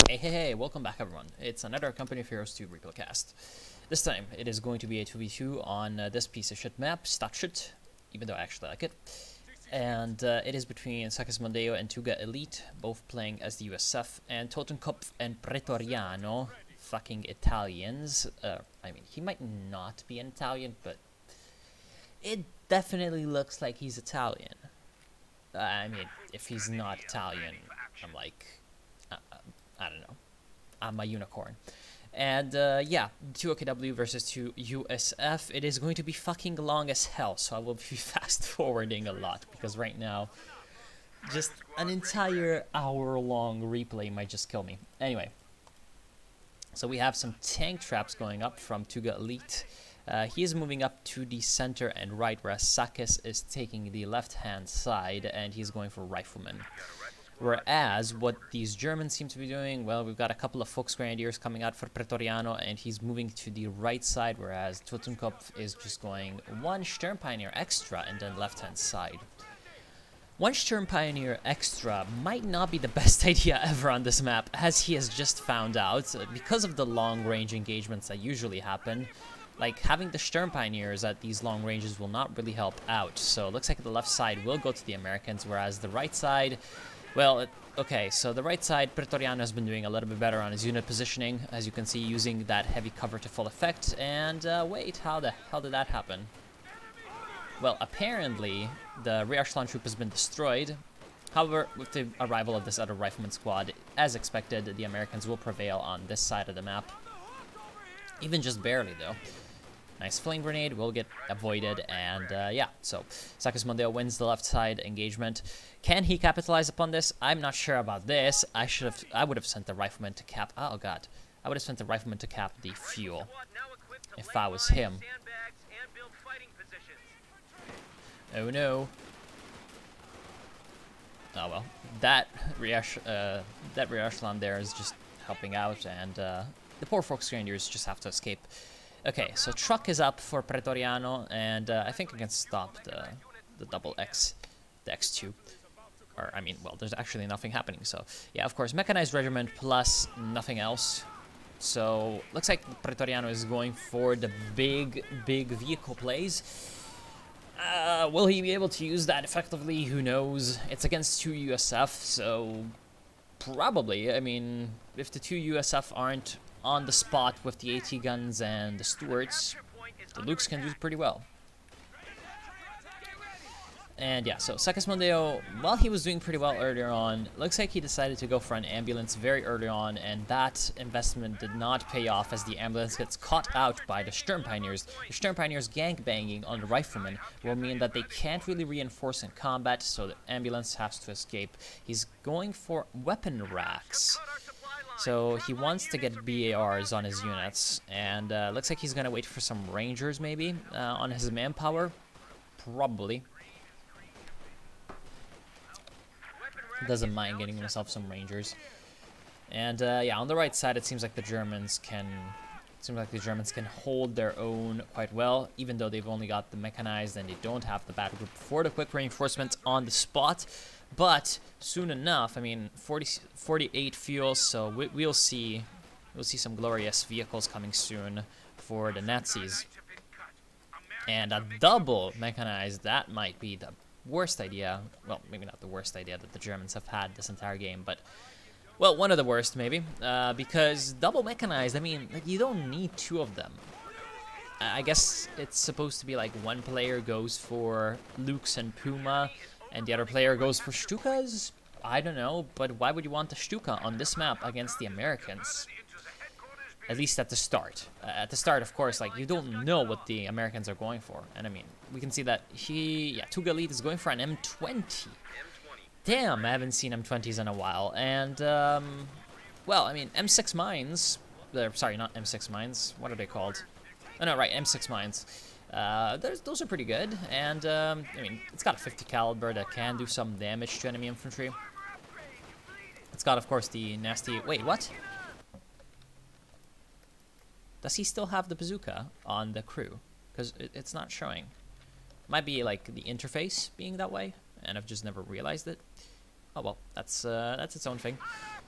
Hey, welcome back everyone. It's another Company of Heroes 2 Replaycast. This time, it is going to be a 2v2 on this piece of shit map, Stadtshit, even though I actually like it. And it is between Sakis Mondeo and Tuga Elite, both playing as the USF, and Totenkopf and Pretoriano, fucking Italians. I mean, he might not be an Italian, but it definitely looks like he's Italian. I mean, if he's not Italian, I'm like... I don't know. I'm a unicorn. And yeah, 2 OKW versus 2 USF. It is going to be fucking long as hell, so I will be fast forwarding a lot because right now, just an entire hour-long replay might just kill me. Anyway, so we have some tank traps going up from Tuga Elite. He is moving up to the center and right, whereas Sakis is taking the left-hand side, and he's going for Rifleman. Whereas, what these Germans seem to be doing, well, we've got a couple of Volksgrenadiers coming out for Pretoriano, and he's moving to the right side, whereas Totenkopf is just going one Sturmpioneer extra and then left-hand side. One Sturmpioneer extra might not be the best idea ever on this map, as he has just found out, because of the long-range engagements that usually happen. Like, having the Sturmpioneers at these long ranges will not really help out, so it looks like the left side will go to the Americans, whereas the right side... Well, okay, so the right side, Pretoriano has been doing a little bit better on his unit positioning, as you can see, using that heavy cover to full effect. And wait, how the hell did that happen? Well, apparently, the rear echelon troop has been destroyed. However, with the arrival of this other rifleman squad, as expected, the Americans will prevail on this side of the map. Even just barely, though. Nice flame grenade will get avoided, and yeah, so Sakis Mondeo wins the left side engagement. Can he capitalize upon this? I'm not sure about this. I would have sent the rifleman to cap. Oh god, I would have sent the rifleman to cap the fuel if I was him. Oh no. Oh well, that rear echelon there is just helping out, and the poor Volksgrenadiers just have to escape. Okay, so truck is up for Pretoriano, and I think I can stop the double X, the X2. Or, I mean, well, there's actually nothing happening, so... Yeah, of course, mechanized regiment plus nothing else. So, looks like Pretoriano is going for the big vehicle plays. Will he be able to use that effectively? Who knows? It's against 2 USF, so... Probably. I mean, if the 2 USF aren't on the spot with the AT guns and the Stuarts, the Lukes can do pretty well. And yeah, so Sakis Mondeo, while he was doing pretty well earlier on, looks like he decided to go for an ambulance very early on, and that investment did not pay off as the ambulance gets caught out by the Sturmpioneers. The Sturmpioneers gangbanging on the riflemen will mean that they can't really reinforce in combat, so the ambulance has to escape. He's going for weapon racks. So he wants to get BARs on his units, and looks like he's going to wait for some Rangers maybe on his manpower. Probably. Doesn't mind getting himself some Rangers. And yeah, on the right side, it seems like the Germans can hold their own quite well, even though they've only got the mechanized and they don't have the battle group for the quick reinforcements on the spot. But soon enough, I mean, 48 fuels, so we'll see some glorious vehicles coming soon for the Nazis. And a double mechanized, that might be the worst idea. Well, maybe not the worst idea that the Germans have had this entire game, but well, one of the worst maybe, because double mechanized, I mean, like, you don't need 2 of them. I guess it's supposed to be like one player goes for Lukes and Puma, and the other player goes for Stukas? I don't know, but why would you want the Stuka on this map against the Americans? At least at the start. At the start, of course, like, you don't know what the Americans are going for. And I mean, we can see that Tuga Elite is going for an M20. Damn, I haven't seen M20s in a while. And, well, I mean, M6 mines, sorry, not M6 mines, what are they called? Oh, no, right, M6 mines. Those are pretty good, and I mean, it's got a 50 caliber that can do some damage to enemy infantry. It's got, of course, the nasty... Wait, what? Does he still have the bazooka on the crew? Because it's not showing. Might be like the interface being that way, and I've just never realized it. Oh well, that's its own thing.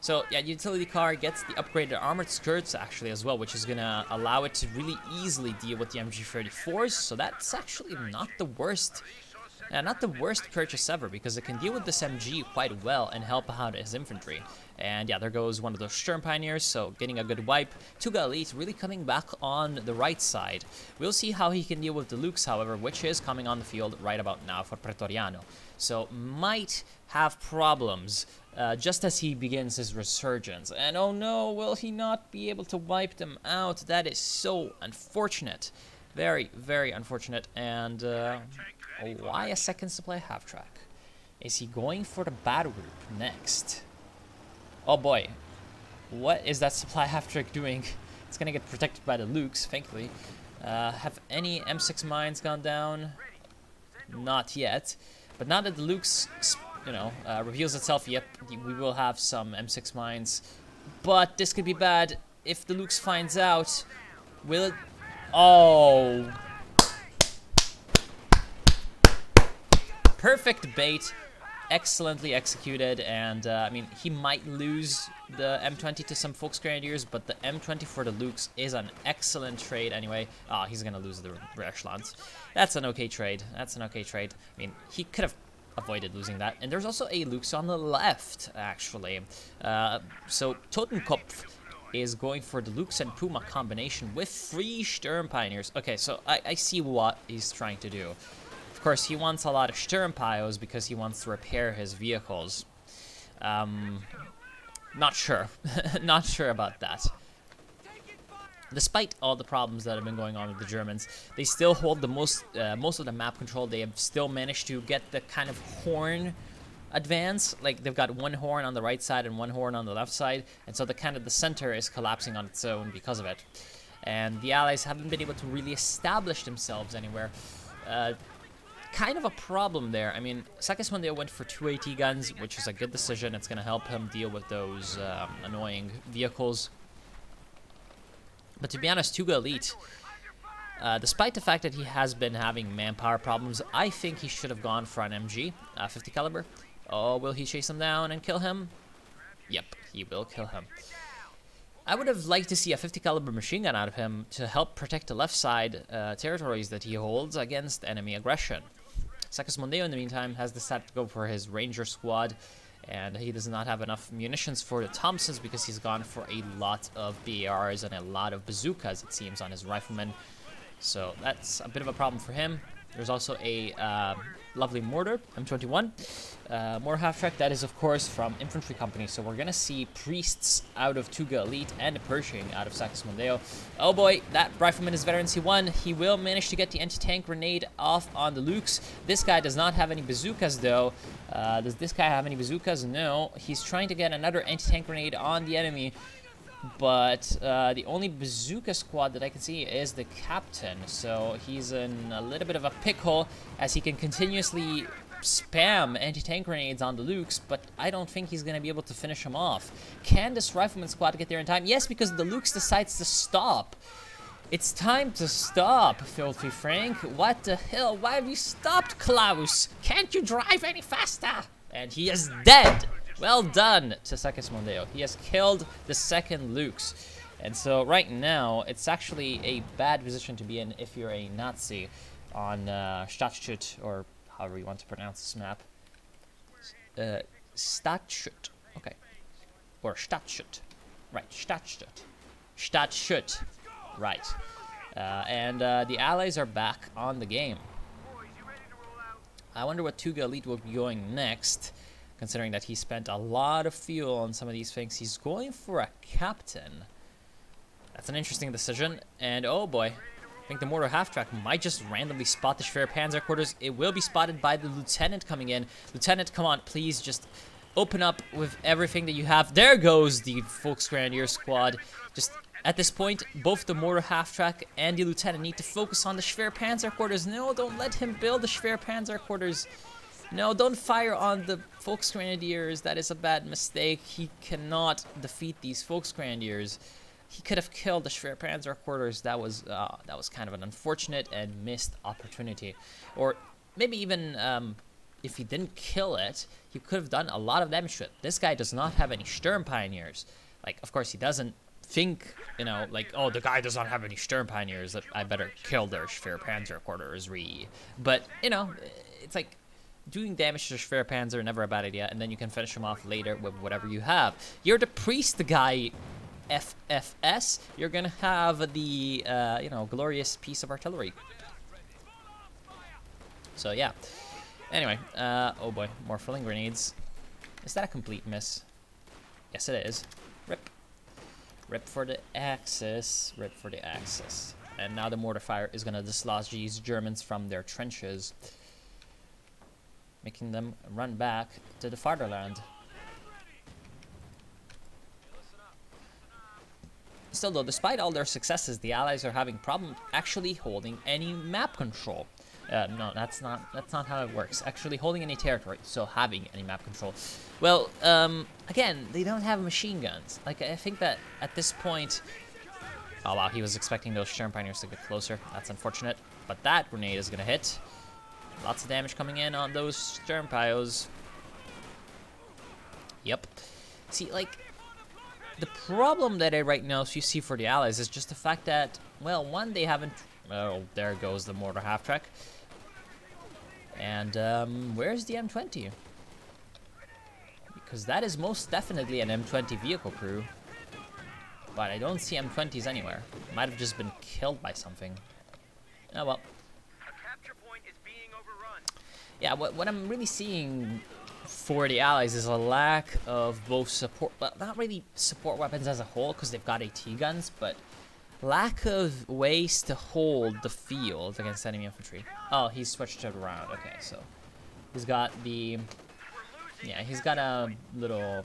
So yeah, utility car gets the upgraded armored skirts actually as well, which is gonna allow it to really easily deal with the MG34s. So that's actually not the worst. Not the worst purchase ever, because it can deal with this MG quite well and help out his infantry. And yeah, there goes one of those Sturm Pioneers, so getting a good wipe. Tuga Elite really coming back on the right side. We'll see how he can deal with the Lukes, however, which is coming on the field right about now for Pretoriano. So might have problems just as he begins his resurgence. And oh no, will he not be able to wipe them out? That is so unfortunate. Very, very unfortunate. And why a second supply half-track? Is he going for the battle group next? Oh boy. What is that supply half-track doing? It's gonna get protected by the Lukes, thankfully. Have any M6 mines gone down? Not yet. But now that the Lukes, you know, reveals itself, yep, we will have some M6 mines. But this could be bad. If the Lukes finds out, will it... Oh... Perfect bait, excellently executed, and I mean, he might lose the M20 to some Volksgrenadiers, but the M20 for the Lukes is an excellent trade anyway. Ah, he's gonna lose the Echelons. That's an okay trade. That's an okay trade. I mean, he could have avoided losing that. And there's also a Lukes on the left, actually. So Totenkopf is going for the Lukes and Puma combination with 3 Sturm Pioneers. Okay, so I see what he's trying to do. Of course, he wants a lot of Sturm Pios because he wants to repair his vehicles. Not sure. Not sure about that. Despite all the problems that have been going on with the Germans, they still hold the most of the map control. They have still managed to get the kind of horn advance. Like, they've got 1 horn on the right side and 1 horn on the left side, and so the center is collapsing on its own because of it. And the Allies haven't been able to really establish themselves anywhere. Kind of a problem there. I mean, Segismundio went for 2 AT guns, which is a good decision. It's going to help him deal with those annoying vehicles. But to be honest, Tuga Elite, despite the fact that he has been having manpower problems, I think he should have gone for an MG, 50 caliber. Oh, will he chase him down and kill him? Yep, he will kill him. I would have liked to see a 50 caliber machine gun out of him to help protect the left side territories that he holds against enemy aggression. Segismundio, in the meantime, has decided to go for his Ranger squad, and he does not have enough munitions for the Thompsons because he's gone for a lot of BARs and a lot of bazookas, it seems, on his riflemen. So that's a bit of a problem for him. There's also a lovely mortar, M21. More half-track, that is, of course, from Infantry Company. So we're going to see Priests out of Tuga Elite and Pershing out of Segismundio. Oh boy, that rifleman is veteran C1. He will manage to get the anti-tank grenade off on the Lukes. This guy does not have any bazookas, though. Does this guy have any bazookas? No. He's trying to get another anti-tank grenade on the enemy. But the only bazooka squad that I can see is the captain, so he's in a little bit of a pickle as he can continuously spam anti-tank grenades on the Lukes, but I don't think he's going to be able to finish him off. Can this rifleman squad get there in time? Yes, because the Lukes decides to stop. It's time to stop, Filthy Frank. What the hell? Why have you stopped, Klaus? Can't you drive any faster? And he is dead. Well done to Segismundio. He has killed the second Lukes. And so right now, it's actually a bad position to be in if you're a Nazi on Stadtschut, or however you want to pronounce this map. Stadtschut. Okay. Or Stadtschut. Right, Stadtschut. Stadtschut. Right. And the Allies are back on the game. I wonder what Tuga Elite will be going next, considering that he spent a lot of fuel on some of these things. He's going for a captain. That's an interesting decision. And oh boy, I think the mortar half-track might just randomly spot the Schwer Panzer quarters. It will be spotted by the lieutenant coming in. Lieutenant, come on, please just open up with everything that you have. There goes the Volksgrenadier squad. Just at this point, both the mortar half-track and the lieutenant need to focus on the Schwer Panzer quarters. No, don't let him build the Schwer Panzer quarters. No, don't fire on the Volksgrenadiers. That is a bad mistake. He cannot defeat these Volksgrenadiers. He could have killed the Schwer Panzer quarters. That was kind of an unfortunate and missed opportunity. Or maybe even if he didn't kill it, he could have done a lot of damage to it. This guy does not have any Sturm Pioneers. Like, of course, he doesn't think, you know, like, oh, the guy does not have any Sturm Pioneers, that I better kill their Schwerpanzer quarters. But, you know, it's like doing damage to Schwerpanzer, never a bad idea, and then you can finish him off later with whatever you have. You're the priest guy, FFS. You're gonna have the, you know, glorious piece of artillery. So, yeah. Anyway, oh boy, more filling grenades. Is that a complete miss? Yes, it is. Rip. Rip for the Axis. Rip for the Axis. And now the mortar fire is going to dislodge these Germans from their trenches, making them run back to the fatherland. Still though, despite all their successes, the Allies are having problems actually holding any map control. No, that's not how it works. Actually holding any territory, so having any map control. Well, again, they don't have machine guns. Like, I think that at this point... Oh wow, he was expecting those Sturm Pioneers to get closer. That's unfortunate. But that grenade is gonna hit. Lots of damage coming in on those Sturm Pios. Yep. See, like, the problem that I right now see for the Allies is just the fact that, well, one, they haven't... Oh, there goes the mortar half-track. And where's the M20? Because that is most definitely an M20 vehicle crew. But I don't see M20s anywhere. Might have just been killed by something. Oh well. Yeah, what I'm really seeing for the Allies is a lack of both support, well, not really support weapons as a whole, because they've got AT guns, but lack of ways to hold the field against enemy infantry. Oh, he's switched it around. Okay, so he's got the... Yeah, he's got a little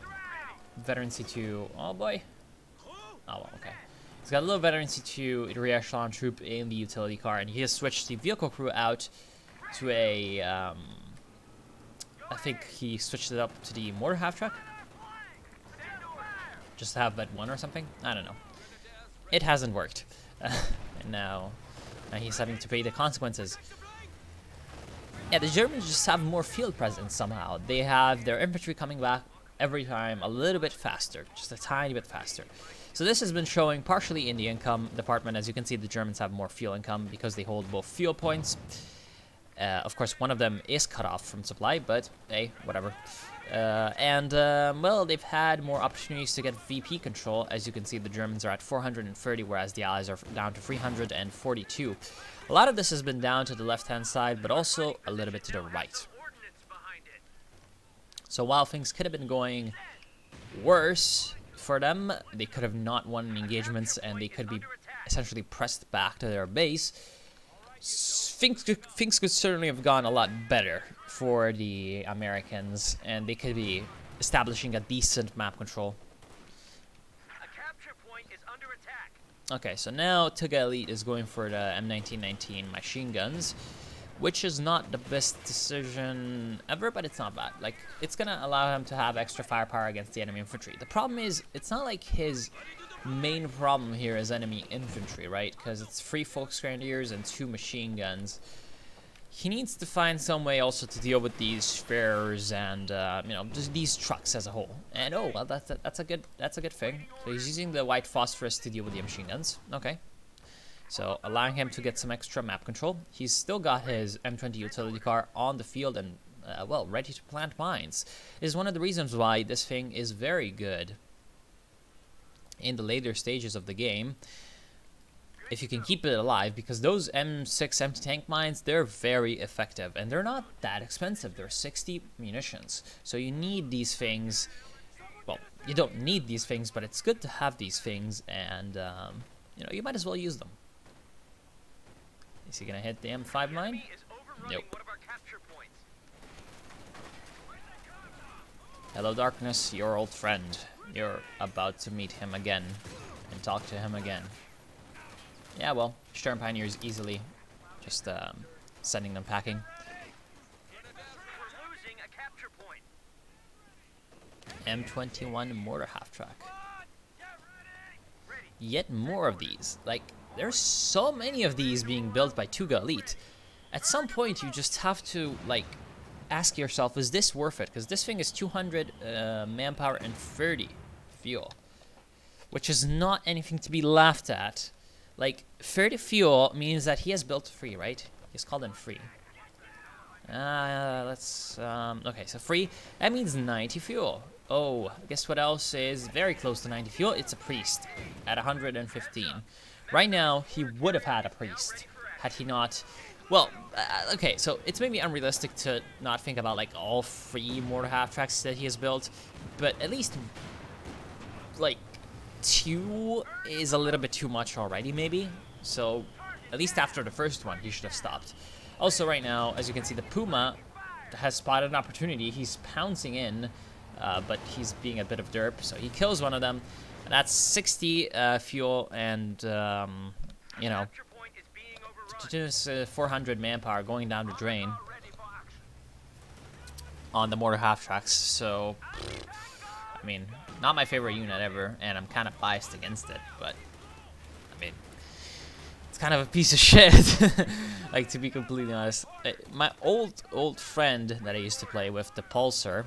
veteran C2. Oh, boy. Oh, well, okay. He's got a little veteran C2 re-echelon troop in the utility car, and he has switched the vehicle crew out to a... I think he switched it up to the mortar half-track. Just to have that one or something? I don't know. It hasn't worked. And now he's having to pay the consequences. Yeah, the Germans just have more field presence somehow. They have their infantry coming back every time a little bit faster, just a tiny bit faster. So this has been showing partially in the income department. As you can see, the Germans have more fuel income because they hold both fuel points. Of course, one of them is cut off from supply, but hey, whatever. Well, they've had more opportunities to get VP control. As you can see, the Germans are at 430, whereas the Allies are down to 342. A lot of this has been down to the left-hand side, but also a little bit to the right. So while things could have been going worse for them, they could have not won any engagements, and they could be essentially pressed back to their base. Things could certainly have gone a lot better for the Americans, and they could be establishing a decent map control. A capture point is under attack. Okay, so now Tuga Elite is going for the M1919 machine guns, which is not the best decision ever, but it's not bad. Like, it's gonna allow him to have extra firepower against the enemy infantry. The problem is, it's not like his main problem here is enemy infantry, right? Because it's 3 Volksgrenadiers and 2 machine guns. He needs to find some way also to deal with these spares and you know, just these trucks as a whole. And oh well, that's a good thing. So he's using the white phosphorus to deal with the machine guns. Okay, so allowing him to get some extra map control. He's still got his M20 utility car on the field and well, ready to plant mines. This is one of the reasons why this thing is very good in the later stages of the game, if you can keep it alive, because those M6 empty tank mines, they're very effective, and they're not that expensive. They're 60 munitions, so you need these things. Well, you don't need these things, but it's good to have these things, and you know, you might as well use them. Is he gonna hit the M5 mine? Nope. Hello, Darkness, your old friend. You're about to meet him again and talk to him again. Yeah, well, Sturm Pioneers easily just sending them packing. M21 mortar half-track. Yet more of these. Like, there's so many of these being built by Tuga Elite. At some point, you just have to, like, ask yourself, is this worth it? Because this thing is 200 manpower and 30 fuel, which is not anything to be laughed at. Like, 30 fuel means that he has built 3, right? He's called in 3. Okay, so 3, that means 90 fuel. Oh, guess what else is very close to 90 fuel? It's a priest at 115. Right now, he would have had a priest had he not... Well, okay, so it's maybe unrealistic to not think about, like, all 3 mortar half-tracks that he has built, but at least, like, 2 is a little bit too much already, maybe. So, at least after the first one, he should have stopped. Also, right now, as you can see, the Puma has spotted an opportunity. He's pouncing in, but he's being a bit of derp, so he kills one of them. That's 60 fuel and, you know, just 400 manpower going down the drain on the mortar half-tracks. So, I mean, not my favorite unit ever, and I'm kind of biased against it, but, I mean, it's kind of a piece of shit, like, to be completely honest. My old friend that I used to play with, the Pulsar,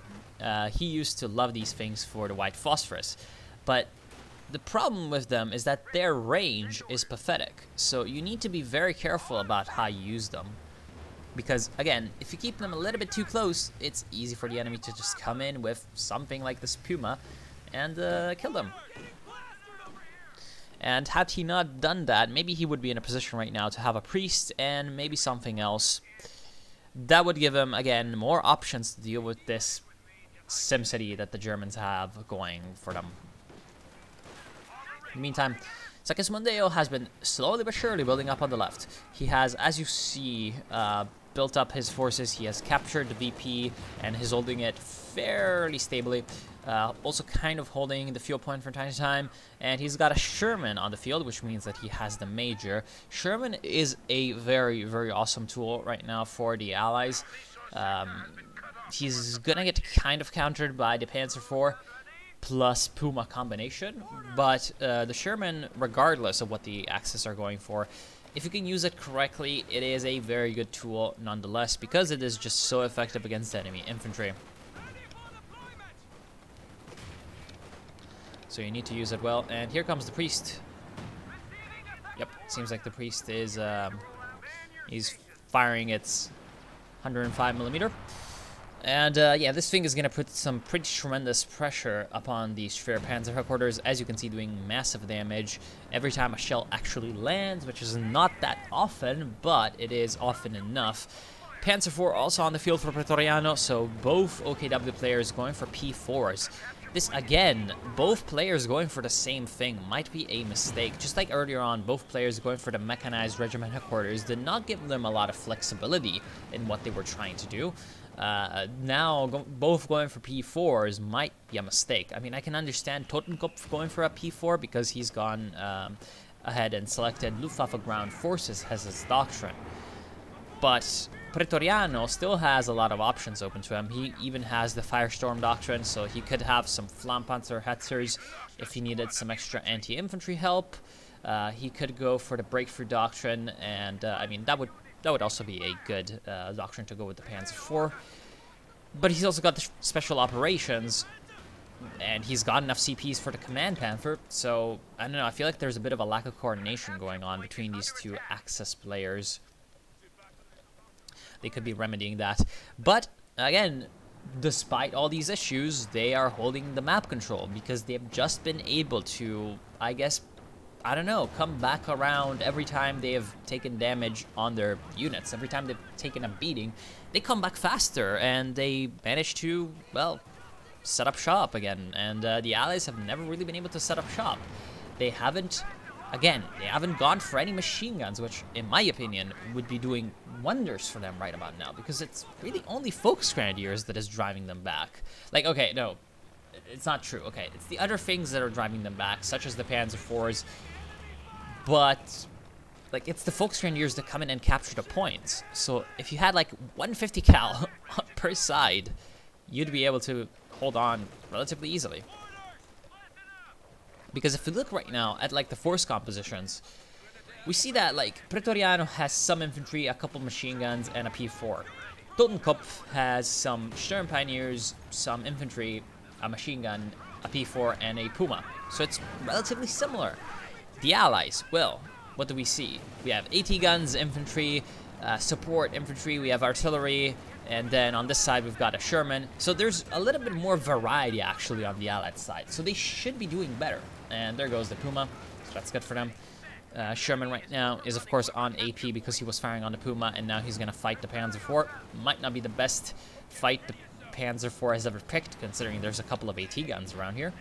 he used to love these things for the white phosphorus, but the problem with them is that their range is pathetic, so you need to be very careful about how you use them. Because, again, if you keep them a little bit too close, it's easy for the enemy to just come in with something like this Puma and kill them. And had he not done that, maybe he would be in a position right now to have a priest and maybe something else. That would give him, again, more options to deal with this SimCity that the Germans have going for them. In the meantime, Segismundeo has been slowly but surely building up on the left. He has, as you see, built up his forces. He has captured the VP and is holding it fairly stably. Also kind of holding the field point from time to time. And he's got a Sherman on the field, which means that he has the Major. Sherman is a very, very awesome tool right now for the Allies. He's gonna get kind of countered by the Panzer IV plus Puma combination, but the Sherman, regardless of what the Axis are going for, if you can use it correctly, it is a very good tool nonetheless, because it is just so effective against enemy infantry. So you need to use it well, and here comes the priest. Yep, seems like the priest is he's firing its 105mm. And yeah, this thing is going to put some pretty tremendous pressure upon the Schwer Panzer headquarters, as you can see, doing massive damage every time a shell actually lands, which is not that often, but it is often enough. Panzer IV also on the field for Pretoriano, so both OKW players going for P4s. This, again, both players going for the same thing might be a mistake. Just like earlier on, both players going for the mechanized regiment headquarters did not give them a lot of flexibility in what they were trying to do. Now, both going for P4s might be a mistake. I mean, I can understand Totenkopf going for a P4 because he's gone ahead and selected Luftwaffe ground forces as his doctrine. But Pretoriano still has a lot of options open to him. He even has the Firestorm doctrine, so he could have some Flammpanzer Hetzers if he needed some extra anti-infantry help. He could go for the Breakthrough doctrine, and I mean, that would also be a good doctrine to go with the Panzer IV. But he's also got the Special Operations, and he's got enough CPs for the Command Panther, so I don't know, I feel like there's a bit of a lack of coordination going on between these two Axis players. They could be remedying that. But, again, despite all these issues, they are holding the map control because they've just been able to, I guess, I don't know, come back around every time they have taken damage on their units. Every time they've taken a beating, they come back faster, and they manage to, well, set up shop again. And the Allies have never really been able to set up shop. They haven't, again, they haven't gone for any machine guns, which, in my opinion, would be doing wonders for them right about now, because it's really only Volksgrenadiers that is driving them back. Like, okay, no, it's not true. Okay, it's the other things that are driving them back, such as the Panzer IVs, but, like, it's the Volksgrenadiers that come in and capture the points. So if you had, like, 150 cal per side, you'd be able to hold on relatively easily. Because if you look right now at, like, the force compositions, we see that, like, Pretoriano has some infantry, a couple machine guns, and a P4. Totenkopf has some Sturm Pioneers, some infantry, a machine gun, a P4, and a Puma. So it's relatively similar. The Allies, well, what do we see? We have AT guns, infantry, support infantry, we have artillery, and then on this side we've got a Sherman. So there's a little bit more variety actually on the Allied side. So they should be doing better. And there goes the Puma, so that's good for them. Sherman right now is of course on AP because he was firing on the Puma, and now he's gonna fight the Panzer IV. Might not be the best fight the Panzer IV has ever picked, considering there's a couple of AT guns around here.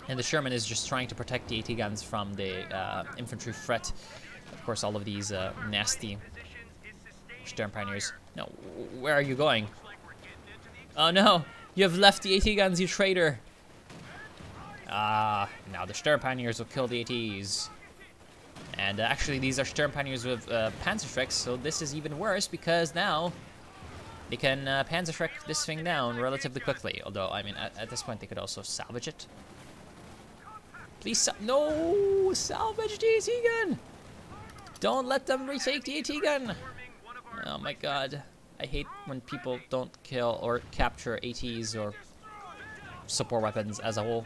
And the Sherman is just trying to protect the AT guns from the infantry threat. Of course, all of these nasty Sturm Pioneers. No, where are you going? Oh no, you have left the AT guns, you traitor. Now the Sturm Pioneers will kill the ATs. And actually, these are Sturm Pioneers with Panzerschrecks, so this is even worse because now they can Panzerschreck this thing down relatively quickly. Although, I mean, at this point, they could also salvage it. Please, no! Salvage the AT gun! Don't let them retake the AT gun! Oh my god. I hate when people don't kill or capture ATs or support weapons as a whole.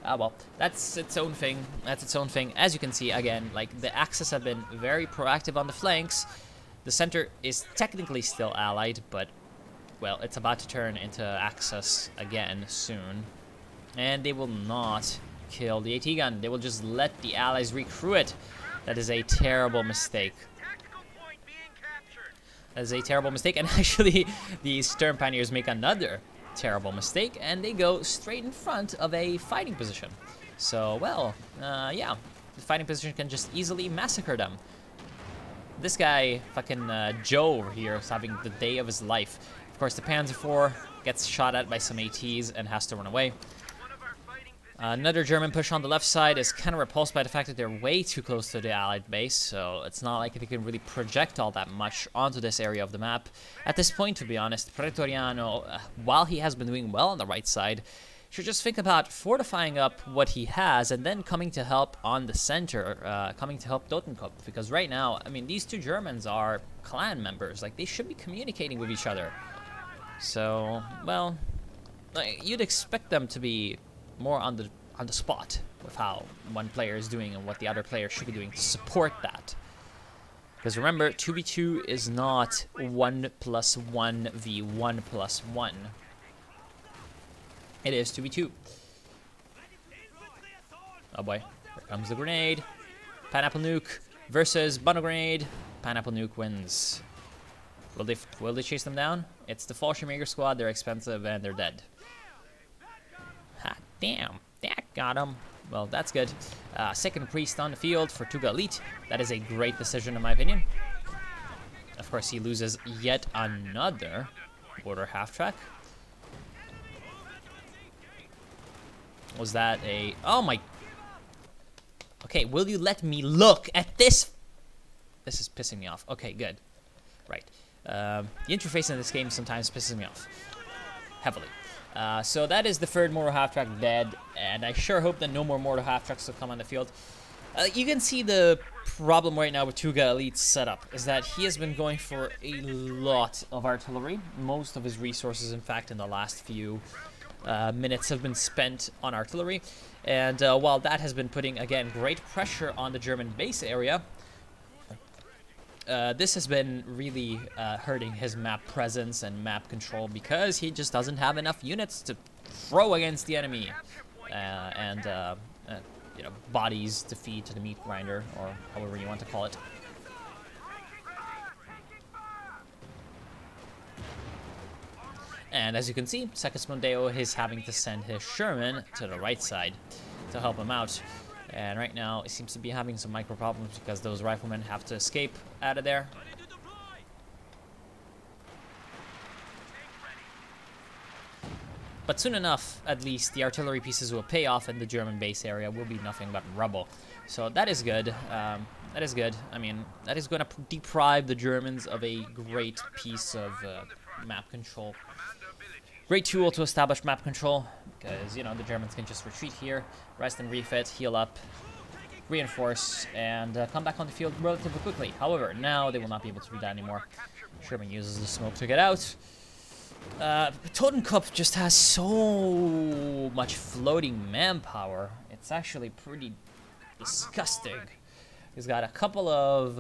Ah, well, that's its own thing. That's its own thing. As you can see, again, like, the Axis have been very proactive on the flanks. The center is technically still allied, but, well, it's about to turn into Axis again soon. And they will not kill the AT gun. They will just let the allies recrew it. That is a terrible mistake. That is a terrible mistake, and actually, the Sturm Pioneers make another terrible mistake, and they go straight in front of a fighting position. So, well, yeah, the fighting position can just easily massacre them. This guy, fucking Joe over here, is having the day of his life. Of course, the Panzer IV gets shot at by some ATs and has to run away. Another German push on the left side is kind of repulsed by the fact that they're way too close to the Allied base, so it's not like they can really project all that much onto this area of the map. At this point, to be honest, Pretoriano, while he has been doing well on the right side, should just think about fortifying up what he has and then coming to help on the center, coming to help Totenkopf. Because right now, I mean, these two Germans are clan members. Like, they should be communicating with each other. So, well, you'd expect them to be more on the spot with how one player is doing and what the other player should be doing to support that. Because remember, 2v2 is not 1 plus 1 v 1 plus 1. It is 2v2. Oh boy, here comes the grenade. Pineapple Nuke versus Bundle Grenade. Pineapple Nuke wins. Will they chase them down? It's the Fallschirmjäger squad, they're expensive and they're dead. Ha, damn, that got him. Well, that's good. Second priest on the field for Tuga Elite. That is a great decision in my opinion. Of course, he loses yet another border half-track. Was that a... Oh my... Okay, will you let me look at this? This is pissing me off. Okay, good. Right. The interface in this game sometimes pisses me off. Heavily. So that is the third mortar half-track dead, and I sure hope that no more mortar half-tracks will come on the field. You can see the problem right now with Tuga Elite's setup is that he has been going for a lot of artillery. Most of his resources, in fact, in the last few minutes have been spent on artillery. And while that has been putting, again, great pressure on the German base area, this has been really hurting his map presence and map control because he just doesn't have enough units to throw against the enemy and you know, bodies to feed to the meat grinder, or however you want to call it. And as you can see, Segismundeo is having to send his Sherman to the right side to help him out. And right now, it seems to be having some micro problems because those riflemen have to escape out of there. But soon enough, at least, the artillery pieces will pay off and the German base area will be nothing but rubble. So that is good. That is good. I mean, that is going to deprive the Germans of a great piece of map control. Great tool to establish map control, because, you know, the Germans can just retreat here, rest and refit, heal up, reinforce and come back on the field relatively quickly. However, now they will not be able to do that anymore. Sherman uses the smoke to get out. Totenkopf just has so much floating manpower. It's actually pretty disgusting. He's got a couple of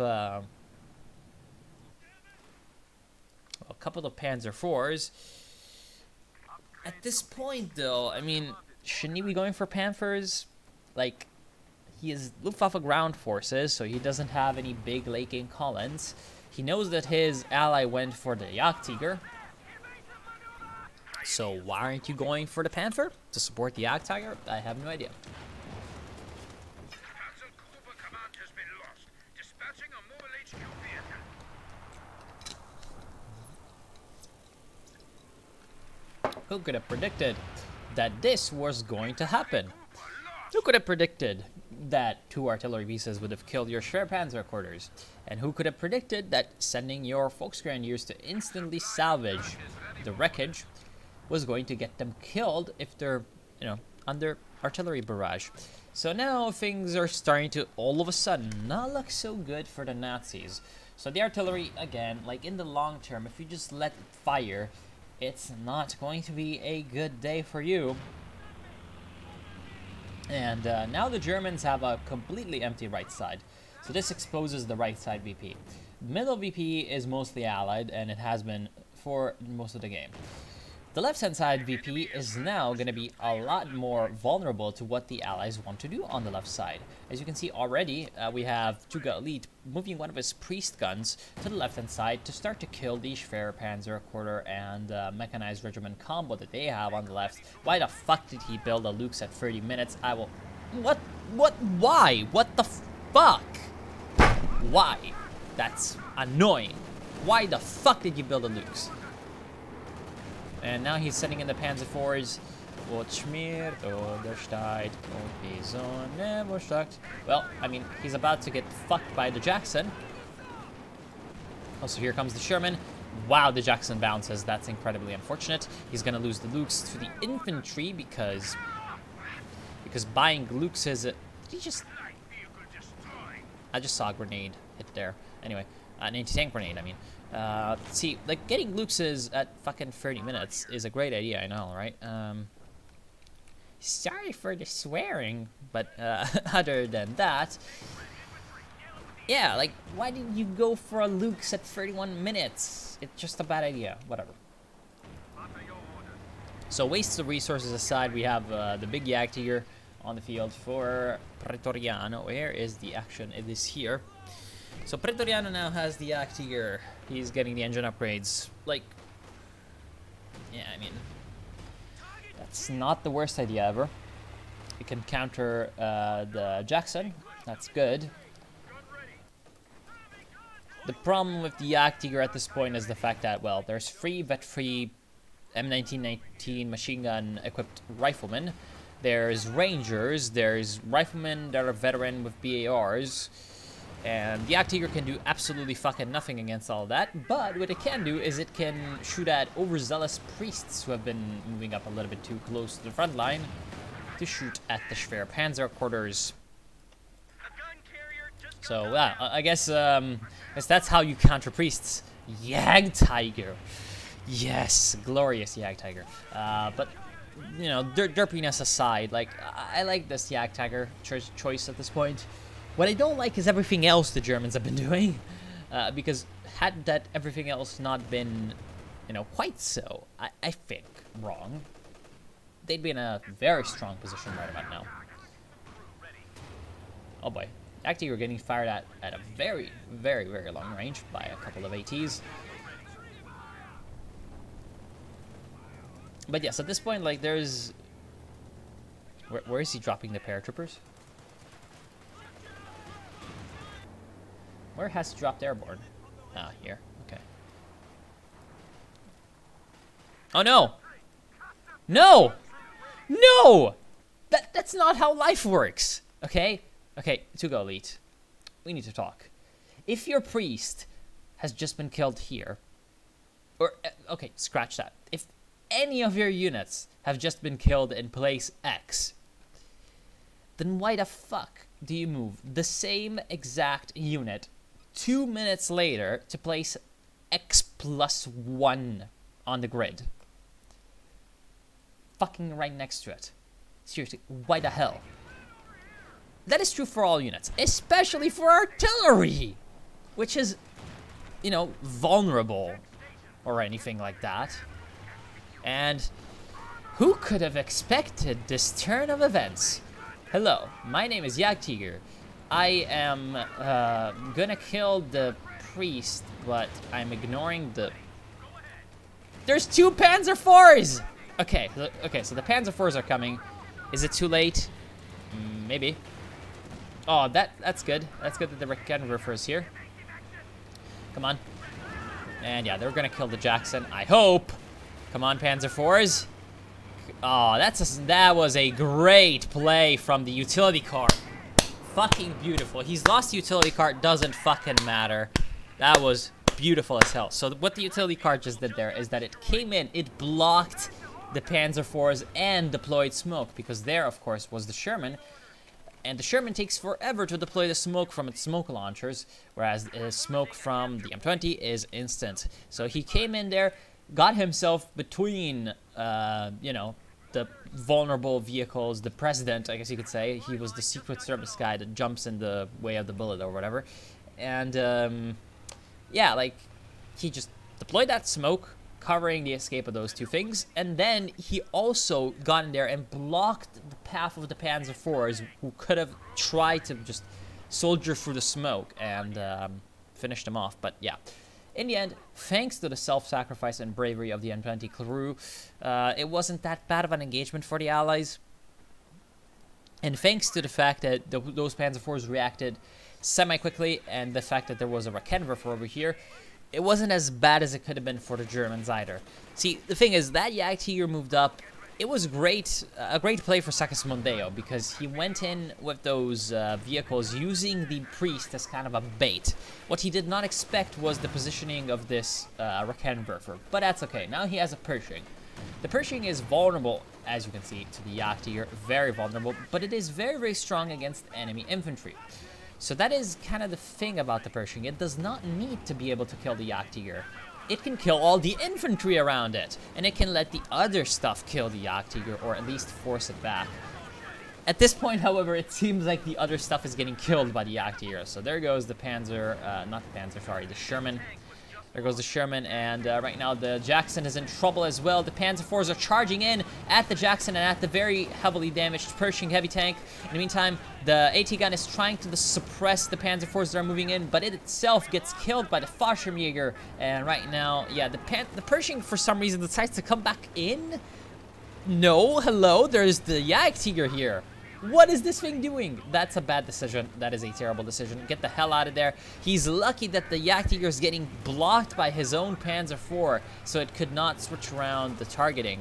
Panzer IVs. At this point, though, I mean, shouldn't he be going for Panthers? Like, he is Luftwaffe ground forces, so he doesn't have any big Lake Collins. He knows that his ally went for the Jagdtiger. So why aren't you going for the Panther to support the Jagdtiger? I have no idea. Who could have predicted that this was going to happen? Who could have predicted that 2 artillery pieces would have killed your Schwerpanzer quarters? And who could have predicted that sending your Volksgrenadiers to instantly salvage the wreckage was going to get them killed if they're, you know, under artillery barrage? So now things are starting to all of a sudden not look so good for the Nazis. So the artillery, again, like in the long term, if you just let it fire, it's not going to be a good day for you. And now the Germans have a completely empty right side. So this exposes the right side VP. Middle VP is mostly allied, and it has been for most of the game. The left-hand side VP is now going to be a lot more vulnerable to what the Allies want to do on the left side. As you can see already, we have Tuga Elite moving one of his priest guns to the left-hand side to start to kill the Schwerpanzer Quarter and Mechanized Regiment combo that they have on the left. Why the fuck did he build a Lukes at 30 minutes? I will... Why? What the fuck? Why? That's annoying. Why the fuck did you build a Lukes? And now he's sending in the Panzer IVs. Well, I mean, he's about to get fucked by the Jackson. Also, here comes the Sherman. Wow, the Jackson bounces. That's incredibly unfortunate. He's gonna lose the Lukes to the infantry because buying Lukes is a... I just saw a grenade hit there. Anyway, an anti-tank grenade, I mean. See, like, getting Lukes at fucking 30 minutes is a great idea, I know, right? Sorry for the swearing, but other than that, yeah, like, why did you go for a Lukes at 31 minutes? It's just a bad idea, whatever. So, wastes of resources aside, we have the big Jagdtiger on the field for Pretoriano. Where is the action? It is here. So Pretoriano now has the Jagdtiger. He's getting the engine upgrades. Like, yeah, I mean, that's not the worst idea ever. It can counter the Jackson. That's good. The problem with the Jagdtiger at this point is the fact that, well, there's 3 vet-free M1919 machine gun equipped riflemen. There's Rangers. There's riflemen that are veteran with BARs. And the Jagdtiger can do absolutely fucking nothing against all that, but what it can do is it can shoot at overzealous priests who have been moving up a little bit too close to the front line to shoot at the Schwerpanzer quarters. So, yeah, I guess that's how you counter priests. Jagdtiger. Yes, glorious Jagdtiger. But, you know, derpiness aside, like, I like this Jagdtiger choice at this point. What I don't like is everything else the Germans have been doing, because had that everything else not been, you know, quite so, I think, wrong, they'd be in a very strong position right about now. Oh boy. Actually, we're getting fired at a very, very, very long range by a couple of ATs. But yes, at this point, like, there's... Where is he dropping the paratroopers? Where has he dropped airborne? Ah, here. Okay. Oh, no! No! No! That's not how life works, okay? Okay, Tuga Elite. We need to talk. If your priest has just been killed here, or, okay, scratch that. If any of your units have just been killed in place X, then why the fuck do you move the same exact unit 2 minutes later to place X+1 on the grid? Fucking right next to it. Seriously, why the hell? That is true for all units, especially for artillery, which is, you know, vulnerable or anything like that. And who could have expected this turn of events? Hello, my name is Jagdtiger. I am gonna kill the priest, but I'm ignoring the... There's 2 Panzer IVs! Okay, so the Panzer IVs are coming. Is it too late? Maybe. Oh, that's good. That's good that the Reckenwerfer is here. Come on. And yeah, they're gonna kill the Jackson, I hope. Come on, Panzer IVs. Oh, that was a great play from the utility car. Fucking beautiful. He's lost the utility car, doesn't fucking matter. That was beautiful as hell. So what the utility car just did there is that it came in, it blocked the Panzer IVs and deployed smoke, because there, of course, was the Sherman. And the Sherman takes forever to deploy the smoke from its smoke launchers, whereas the smoke from the M20 is instant. So he came in there, got himself between, you know, the vulnerable vehicles, the president, I guess you could say. He was the Secret Service guy that jumps in the way of the bullet or whatever. And, yeah, like, he just deployed that smoke, covering the escape of those 2 things, and then he also got in there and blocked the path of the Panzer IVs, who could have tried to just soldier through the smoke and finish them off. But yeah, in the end, thanks to the self-sacrifice and bravery of the M20 crew, it wasn't that bad of an engagement for the Allies. And thanks to the fact that those Panzer IVs reacted semi-quickly, and the fact that there was a Reckenwerfer over here, it wasn't as bad as it could have been for the Germans either. See, the thing is, that Jagdtiger moved up. It was great, a great play for Segismundeo, because he went in with those vehicles using the priest as kind of a bait. What he did not expect was the positioning of this Reckenwerfer, but that's okay. Now he has a Pershing. The Pershing is vulnerable, as you can see, to the Jagdtiger, very vulnerable, but it is very, very strong against enemy infantry. So that is kind of the thing about the Pershing. It does not need to be able to kill the Jagdtiger. It can kill all the infantry around it, and it can let the other stuff kill the Jagdtiger, or at least force it back. At this point, however, it seems like the other stuff is getting killed by the Jagdtiger. So there goes the Panzer, not the Panzer, sorry, the Sherman. There goes the Sherman, and right now the Jackson is in trouble as well. The Panzer IVs are charging in at the Jackson and at the very heavily damaged Pershing heavy tank. In the meantime, the AT gun is trying to suppress the Panzer IVs that are moving in, but it itself gets killed by the Fallschirmjäger. And right now, yeah, the Pershing for some reason decides to come back in. No, hello, there's the Jagdtiger here. What is this thing doing? That's a bad decision. That is a terrible decision. Get the hell out of there. He's lucky that the Jagdtiger is getting blocked by his own Panzer IV, so it could not switch around the targeting.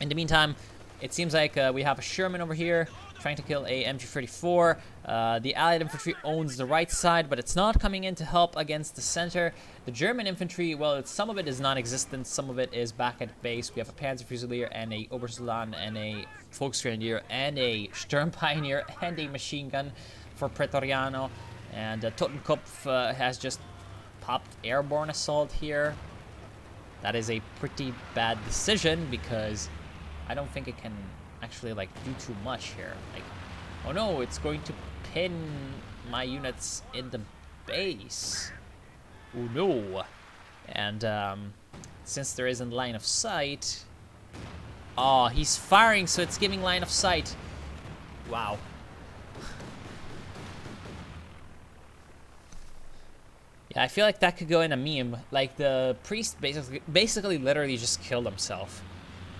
In the meantime, it seems like we have a Sherman over here trying to kill a MG34. The Allied infantry owns the right side, but it's not coming in to help against the center. The German infantry, well, some of it is non-existent, some of it is back at base. We have a Panzer Fusilier and a Oberstleutnant and a Volksgrenadier and a Sturmpioneer and a machine gun for Pretoriano. And Totenkopf has just popped airborne assault here. That is a pretty bad decision, because I don't think it can actually like do too much here. Like, oh no, it's going to pin my units in the base. Oh no. And since there isn't line of sight, oh, he's firing, so it's giving line of sight. Wow. Yeah, I feel like that could go in a meme. Like, the priest basically literally just killed himself.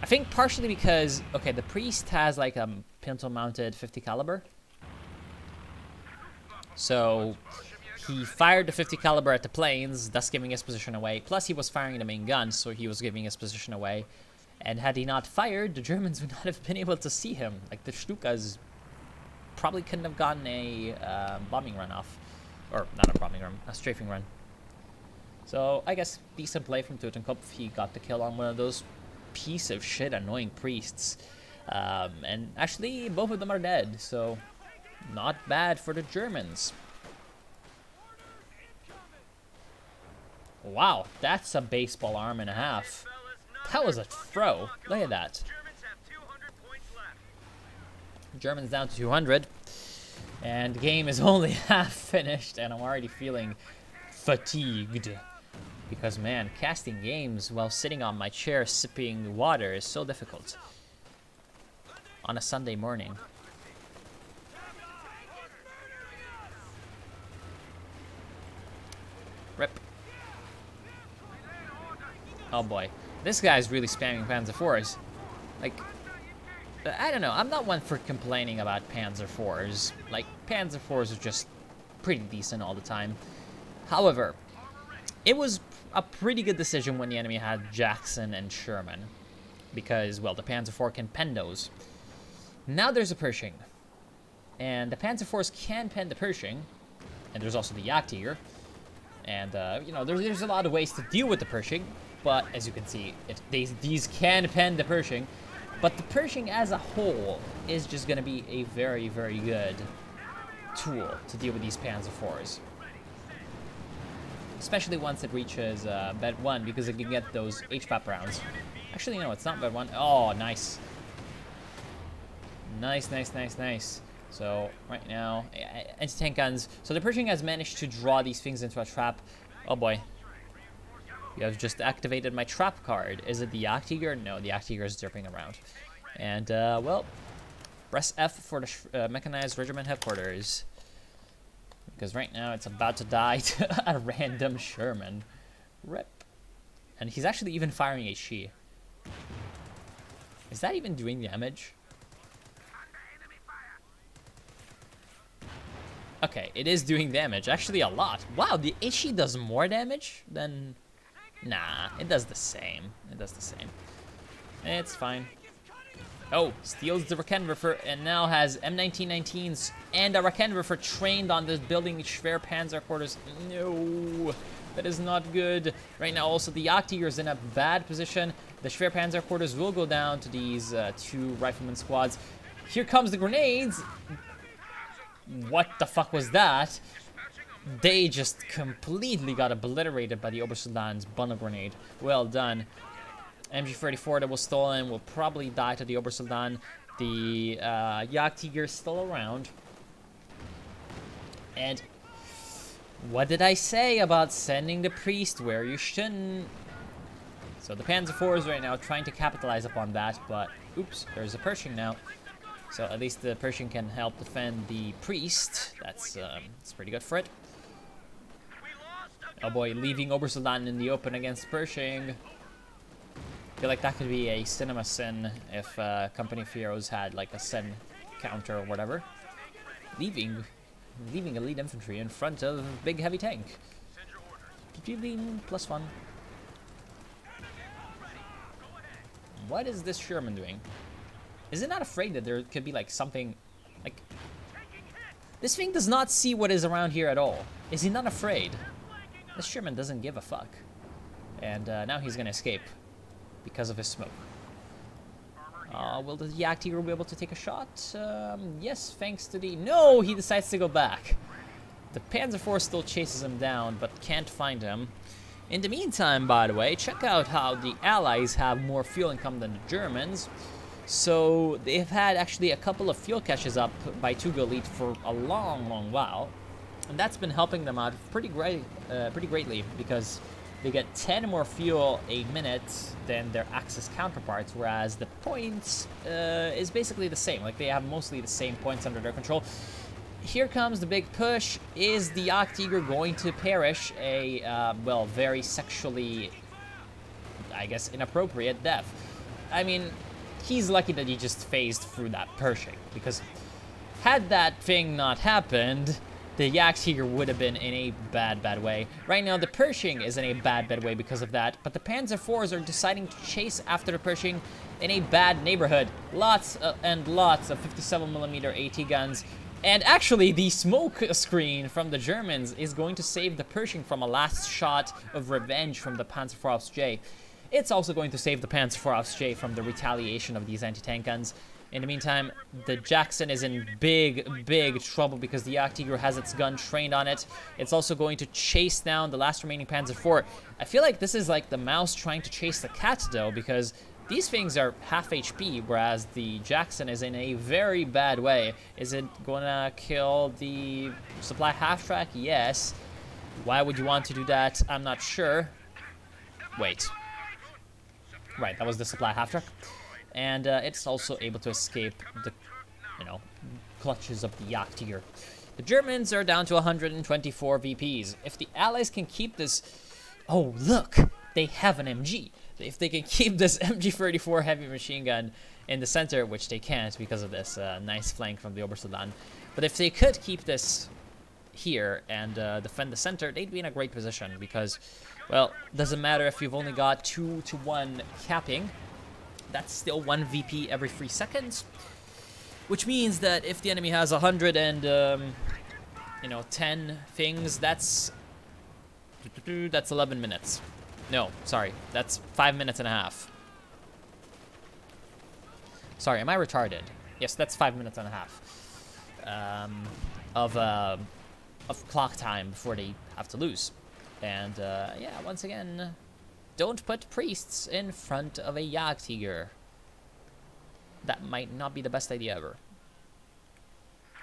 I think partially because, okay, the priest has like a pintle-mounted 50 caliber. So he fired the 50 caliber at the planes, thus giving his position away. Plus he was firing the main gun, so he was giving his position away. And had he not fired, the Germans would not have been able to see him. Like, the Stukas probably couldn't have gotten a bombing run off. Or not a bombing run, a strafing run. So I guess decent play from Totenkopf. He got the kill on one of those piece of shit annoying priests. And actually, both of them are dead, so not bad for the Germans. Wow, that's a baseball arm and a half. That was a throw. Look at that. Germans have 200 points left. Germans down to 200. And the game is only half finished, and I'm already feeling fatigued. Because, man, casting games while sitting on my chair sipping water is so difficult. On a Sunday morning. Rip. Oh boy. This guy's really spamming Panzer IVs. Like, I don't know. I'm not one for complaining about Panzer IVs. Like, Panzer IVs are just pretty decent all the time. However, it was a pretty good decision when the enemy had Jackson and Sherman. Because, well, the Panzer IV can pen those. Now there's a Pershing. And the Panzer IVs can pen the Pershing. And there's also the Jagdtiger. And, you know, there's a lot of ways to deal with the Pershing. But, as you can see, these can pen the Pershing. But the Pershing as a whole is just going to be a very, very good tool to deal with these Panzer IVs. Especially once it reaches Bed 1, because it can get those HPAP rounds. Actually, no, it's not Bed 1. Oh, nice. Nice, nice, nice, nice. So, right now, anti-tank guns. So the Pershing has managed to draw these things into a trap. Oh boy. You have just activated my trap card. Is it the Jagdtiger? No, the Jagdtiger is derping around. And, well, press F for the Mechanized Regiment Headquarters. Because right now it's about to die to a random Sherman. Rip. And he's actually even firing HE. Is that even doing damage? Okay, it is doing damage. Actually, a lot. Wow, the HE does more damage than... Nah, it does the same. It does the same. It's fine. Oh, steals the Raketenwerfer and now has M1919s and a Raketenwerfer trained on this building Schwer Panzer quarters. No, that is not good. Right now, also, the Jagdtiger is in a bad position. The Schwer Panzer quarters will go down to these two rifleman squads. Here comes the grenades. What the fuck was that? They just completely got obliterated by the Obersoldaten's bundle grenade. Well done. MG34 that was stolen will probably die to the Obersoldaten. The Jagdtiger is still around. And what did I say about sending the priest where you shouldn't? So the Panzer IV is right now trying to capitalize upon that, but oops, there's a Pershing now. So at least the Pershing can help defend the priest. That's pretty good for it. Oh boy, leaving Obersoldaten in the open against Pershing. I feel like that could be a cinema sin if Company of Heroes had like a sin counter or whatever. Leaving elite infantry in front of big heavy tank. +1. What is this Sherman doing? Is it not afraid that there could be like something like... This thing does not see what is around here at all. Is he not afraid? This Sherman doesn't give a fuck. And now he's gonna escape because of his smoke. Will the Jagdtiger be able to take a shot? Yes, thanks to the... No, he decides to go back. The Panzer IV still chases him down, but can't find him. In the meantime, by the way, check out how the Allies have more fuel income than the Germans. So they've had actually a couple of fuel caches up by Tuga Elite for a long, long while. And that's been helping them out pretty greatly because they get 10 more fuel a minute than their Axis counterparts, whereas the points is basically the same. Like, they have mostly the same points under their control. Here comes the big push. Is the Jagdtiger going to perish a, well, very sexually, I guess, inappropriate death? I mean, he's lucky that he just phased through that Pershing, because had that thing not happened, the Jagdtiger would have been in a bad, bad way. Right now, the Pershing is in a bad, bad way because of that, but the Panzer IVs are deciding to chase after the Pershing in a bad neighborhood. Lots and lots of 57mm AT guns. And actually, the smoke screen from the Germans is going to save the Pershing from a last shot of revenge from the Panzer IV J. It's also going to save the Panzer IV Ausf from the retaliation of these anti-tank guns. In the meantime, the Jackson is in big trouble because the Jagdtiger has its gun trained on it. It's also going to chase down the last remaining Panzer IV. I feel like this is like the mouse trying to chase the cat, though, because these things are half HP, whereas the Jackson is in a very bad way. Is it gonna kill the supply half-track? Yes. Why would you want to do that? I'm not sure. Wait. Right, that was the supply half-track. And it's also able to escape the, clutches of the Jagdtiger. The Germans are down to 124 VPs. If the Allies can keep this... Oh, look! They have an MG. If they can keep this MG34 heavy machine gun in the center, which they can't because of this nice flank from the Obersoldaten. But if they could keep this here and defend the center, they'd be in a great position because, well, doesn't matter if you've only got 2-to-1 capping. That's still 1 VP every 3 seconds, which means that if the enemy has 10 things, that's 11 minutes. No, sorry, that's 5 minutes and a half. Sorry, am I retarded? Yes, that's 5 minutes and a half of clock time before they have to lose. And yeah, once again, don't put priests in front of a Jagdtiger. That might not be the best idea ever.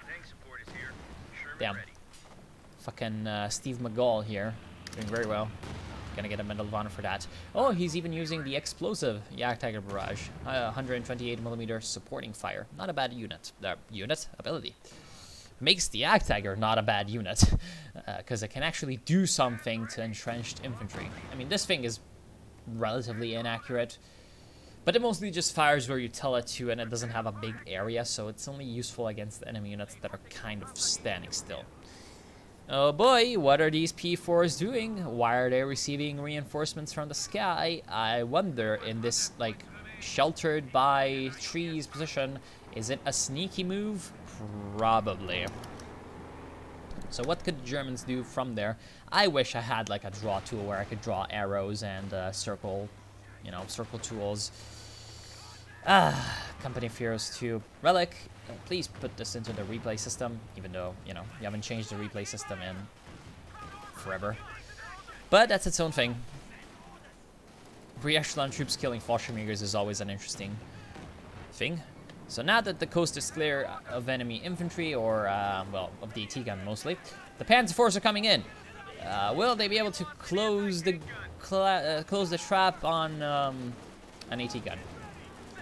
Tank support is here. Sherman Damn. ready. Fucking Steve McGall here, doing very well. Gonna get a Medal of Honor for that. Oh, he's even using the explosive Jagdtiger barrage. 128mm supporting fire. Not a bad unit. Ability. Makes the Jagdtiger not a bad unit. Because it can actually do something to entrenched infantry. I mean, this thing is relatively inaccurate. But it mostly just fires where you tell it to, and it doesn't have a big area, so it's only useful against enemy units that are kind of standing still. Oh boy, what are these P4s doing? Why are they receiving reinforcements from the sky? I wonder, in this, like, sheltered by trees position, is it a sneaky move? Probably. So what could the Germans do from there? I wish I had, like, a draw tool where I could draw arrows and circle tools. Company of Heroes 2 Relic. Please put this into the replay system, even though, you haven't changed the replay system in forever. But that's its own thing. Re-echelon troops killing Fallschirmjägers is always an interesting thing. So now that the coast is clear of enemy infantry, or, well, of the AT gun mostly, the Panzer IVs are coming in. Will they be able to close the trap on an AT gun?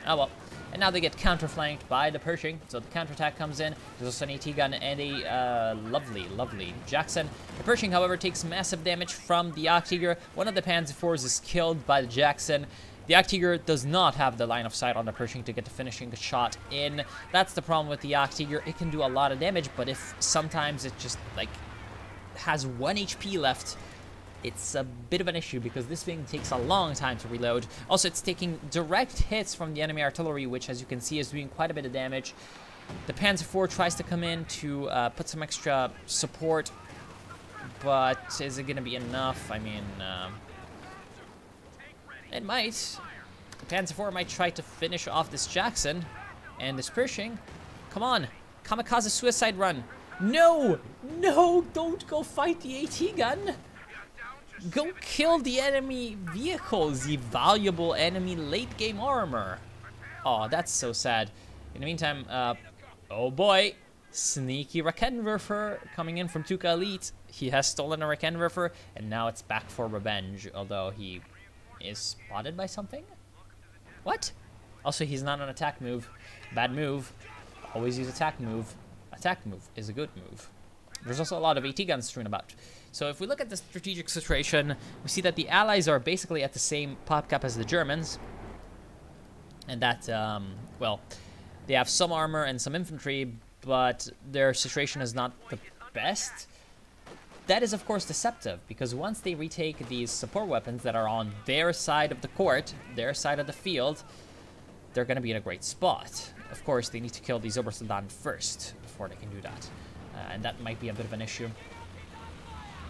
Oh well. And now they get counterflanked by the Pershing, so the counterattack comes in. There's also an AT gun and a lovely Jackson. The Pershing, however, takes massive damage from the Jagdtiger. One of the Panzer IVs is killed by the Jackson. The Jagdtiger does not have the line of sight on the Pershing to get the finishing shot in. That's the problem with the Jagdtiger. It can do a lot of damage, but if sometimes it just, like, has 1 HP left, it's a bit of an issue because this thing takes a long time to reload. Also, it's taking direct hits from the enemy artillery, which, as you can see, is doing quite a bit of damage. The Panzer IV tries to come in to put some extra support, but is it going to be enough? I mean, it might. The Panzer IV might try to finish off this Jackson and this Pershing. Come on, kamikaze suicide run. No, no, don't go fight the AT gun. Go kill the enemy vehicles, the valuable enemy late-game armor. Oh, that's so sad. In the meantime, oh boy, sneaky Raketenwerfer coming in from Tuka Elite. He has stolen a Raketenwerfer, and now it's back for revenge, although he is spotted by something? What? Also, he's not an attack move. Bad move. Always use attack move. Attack move is a good move. There's also a lot of AT guns strewn about. So if we look at the strategic situation, we see that the Allies are basically at the same pop cap as the Germans. And that, well, they have some armor and some infantry, but their situation is not the best. That is, of course, deceptive, because once they retake these support weapons that are on their side of the court, their side of the field, they're going to be in a great spot. Of course, they need to kill these Obersoldaten first before they can do that. And that might be a bit of an issue.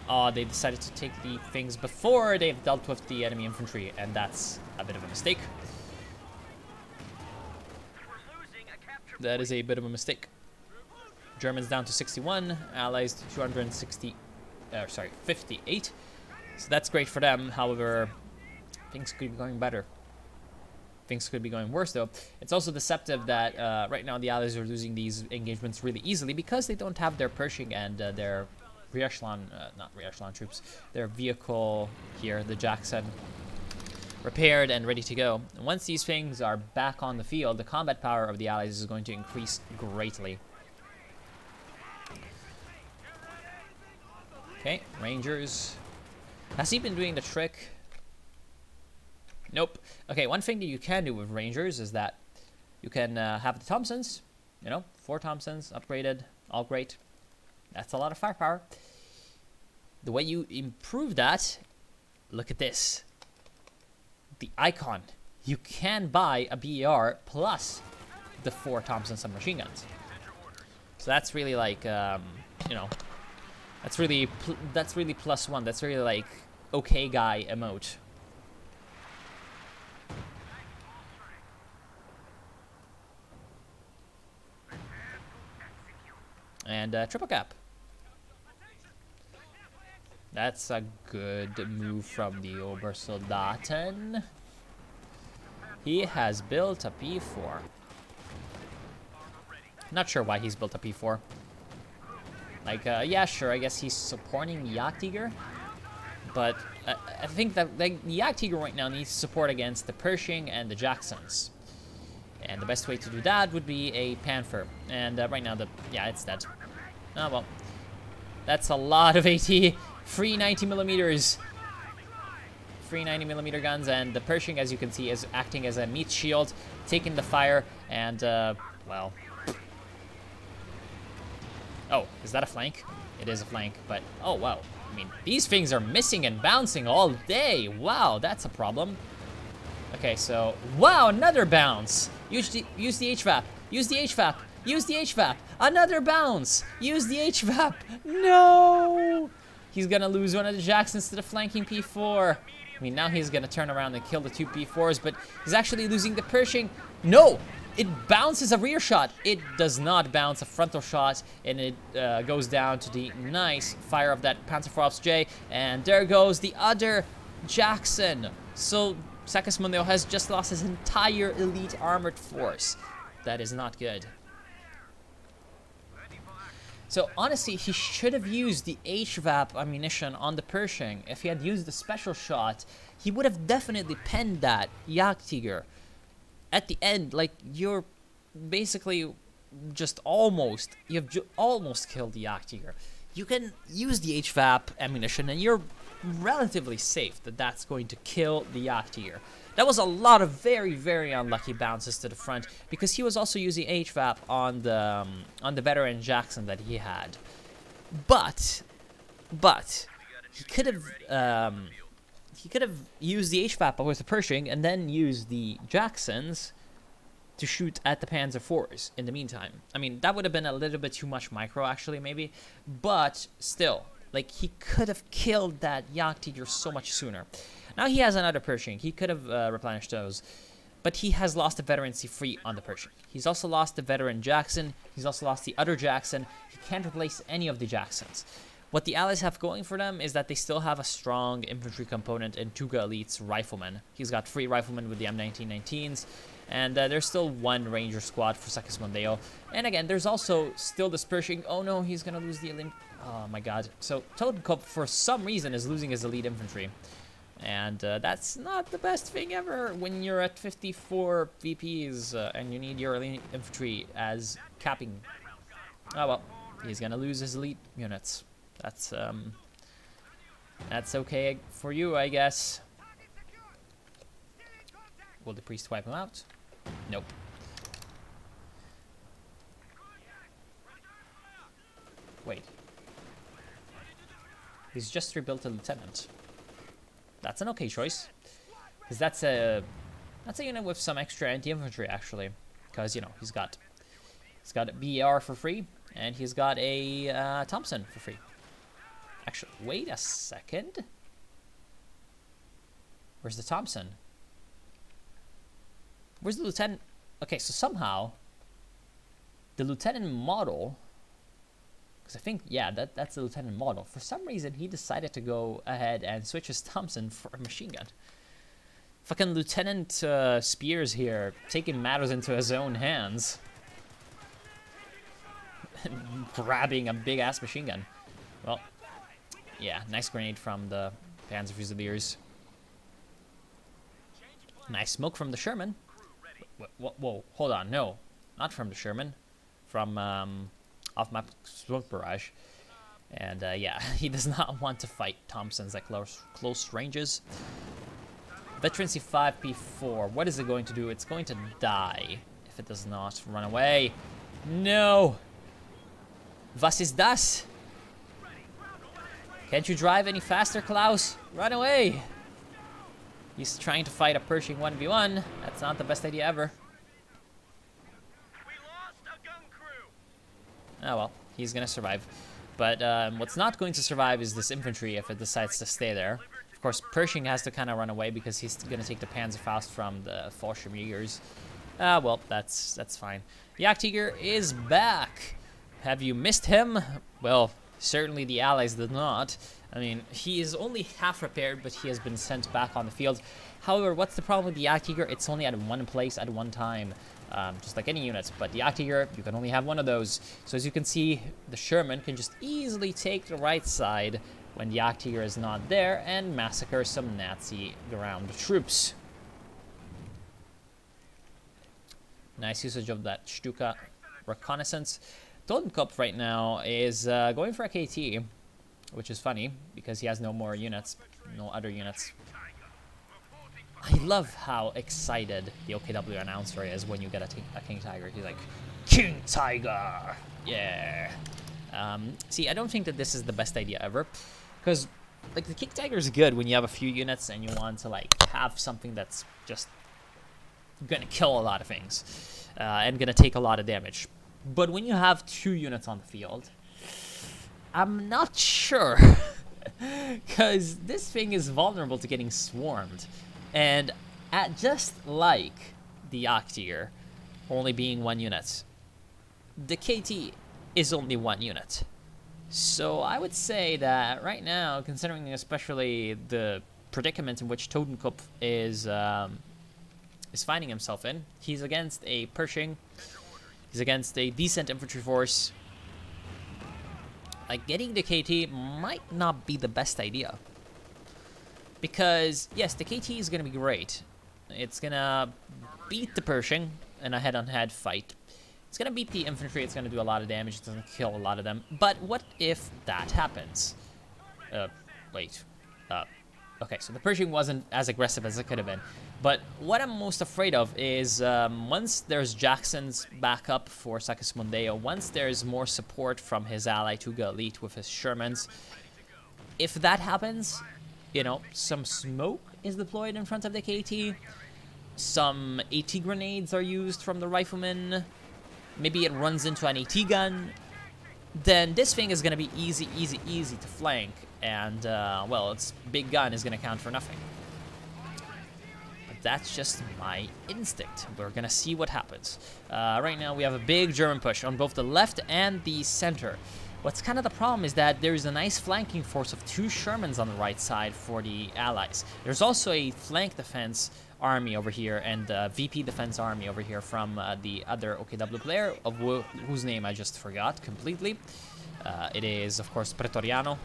Oh, they decided to take the things before they've dealt with the enemy infantry, and that's a bit of a mistake. We're losing a capture That is a bit of a mistake. Germans down to 61, Allies to 58. So that's great for them. However, things could be going better. Things could be going worse, though. It's also deceptive that right now the Allies are losing these engagements really easily because they don't have their Pershing and their rear echelon, not rear echelon troops, their vehicle here, the Jackson, repaired and ready to go. And once these things are back on the field, the combat power of the Allies is going to increase greatly. Okay, Rangers. Has he been doing the trick? Nope. Okay, one thing that you can do with Rangers is that you can have the Thompsons, you know, 4 Thompsons, upgraded, all great. That's a lot of firepower. The way you improve that, look at this. The icon. You can buy a BER plus the 4 Thompson submachine guns. So that's really like, you know, that's really +1. That's really like okay guy emote. And triple cap. That's a good move from the Obersoldaten. He has built a P4. Not sure why he's built a P4. Like, yeah, sure, I guess he's supporting Jagdtiger. But I think that the Jagdtiger right now needs support against the Pershing and the Jacksons. And the best way to do that would be a Panther. And right now, yeah, it's dead. Oh, well. That's a lot of AT. Free 90mm. Free 90mm guns. And the Pershing, as you can see, is acting as a meat shield, taking the fire. And, well. Oh, is that a flank? It is a flank, but, oh, wow. I mean, these things are missing and bouncing all day. Wow, that's a problem. Okay, so, wow, another bounce. Use the HVAP. Use the HVAP. Use the HVAP. Another bounce. Use the HVAP. No. He's going to lose one of the Jacksons to the flanking P4. I mean, now he's going to turn around and kill the 2 P4s, but he's actually losing the Pershing. No. It bounces a rear shot. It does not bounce a frontal shot, and it goes down to the nice fire of that Panzerfaust J. And there goes the other Jackson. So Sigismund has just lost his entire elite armored force. That is not good. So honestly, he should have used the HVAP ammunition on the Pershing. If he had used the special shot, he would have definitely penned that Jagdtiger. At the end, like, you're basically just almost, almost killed the Jagdtiger. You can use the HVAP ammunition and you're relatively safe that that's going to kill the Jagdtiger. That was a lot of very, very unlucky bounces to the front because he was also using HVAP on the veteran Jackson that he had. But he could have used the HVAP with the Pershing and then used the Jacksons to shoot at the Panzer IVs in the meantime. I mean, that would have been a little bit too much micro, actually, maybe. But still, like, he could have killed that Jagdtiger so much sooner. Now he has another Pershing. He could have replenished those. But he has lost the veteran C3 on the Pershing. He's also lost the veteran Jackson. He's also lost the other Jackson. He can't replace any of the Jacksons. What the Allies have going for them is that they still have a strong infantry component in Tuga Elite's riflemen. He's got 3 riflemen with the M1919s, and there's still 1 Ranger squad for Sigismund. And again, there's also still this Pershing. Oh no, he's gonna lose the elite. Oh my god. So Totenkopf, for some reason, is losing his elite infantry. And that's not the best thing ever when you're at 54 VPs and you need your elite infantry as capping. Oh well, he's gonna lose his elite units. That's okay for you, I guess. Will the priest wipe him out? Nope. Wait. He's just rebuilt a lieutenant. That's an okay choice, because that's a unit with some extra anti-infantry actually, because you know he's got a BER for free and he's got a Thompson for free. Actually, wait a second. Where's the Thompson? Where's the lieutenant? Okay, so somehow the lieutenant model, because I think, yeah, that's the lieutenant model. For some reason, he decided to go ahead and switch his Thompson for a machine gun. Fucking Lieutenant Spears here, taking matters into his own hands. Grabbing a big-ass machine gun. Well, yeah, nice grenade from the Panzer Fusiliers. Nice smoke from the Sherman. Whoa, hold on, no. Not from the Sherman. From off-map smoke barrage. And yeah, he does not want to fight Thompsons at close ranges. Veteran C5P4, what is it going to do? It's going to die if it does not run away. No! Was ist das? Can't you drive any faster, Klaus? Run away! He's trying to fight a Pershing 1v1. That's not the best idea ever. We lost a gun crew. Oh well, he's gonna survive. But what's not going to survive is this infantry if it decides to stay there. Of course, Pershing has to kind of run away because he's gonna take the Panzerfaust from the Fallschirmjägers. Well, that's fine. The Jagdtiger is back. Have you missed him? Well, certainly the Allies did not. I mean, he is only half repaired, but he has been sent back on the field. However, what's the problem with the Jagdtiger? It's only at one place at one time, just like any units. But the Jagdtiger, you can only have one of those. So as you can see, the Sherman can just easily take the right side when the Jagdtiger is not there and massacre some Nazi ground troops. Nice usage of that Stuka reconnaissance. Totenkopf right now is going for a KT, which is funny because he has no more units, no other units. I love how excited the OKW announcer is when you get a King Tiger. He's like, King Tiger! Yeah! See, I don't think that this is the best idea ever, because like the King Tiger is good when you have a few units and you want to like have something that's just gonna kill a lot of things and gonna take a lot of damage. But when you have 2 units on the field, I'm not sure, because this thing is vulnerable to getting swarmed. And just like the Jagdtiger only being 1 unit, the KT is only 1 unit. So I would say that right now, considering especially the predicament in which Totenkopf is finding himself in, he's against a Pershing. He's against a decent infantry force. Like, getting the KT might not be the best idea. Because, yes, the KT is going to be great. It's going to beat the Pershing in a head-on-head fight. It's going to beat the infantry. It's going to do a lot of damage. It's going to kill a lot of them. But what if that happens? Wait. Okay, so the Pershing wasn't as aggressive as it could have been. But what I'm most afraid of is once there's Jackson's backup for Segismundeo, once there's more support from his ally Tuga Elite with his Shermans, if that happens, you know, some smoke is deployed in front of the KT, some AT grenades are used from the riflemen, maybe it runs into an AT gun, then this thing is going to be easy to flank, and, well, its big gun is going to count for nothing. But that's just my instinct. We're going to see what happens. Right now, we have a big German push on both the left and the center. What's kind of the problem is that there is a nice flanking force of 2 Shermans on the right side for the Allies. There's also a flank defense army over here and a VP defense army over here from the other OKW player, of whose name I just forgot completely. It is, of course, Pretoriano.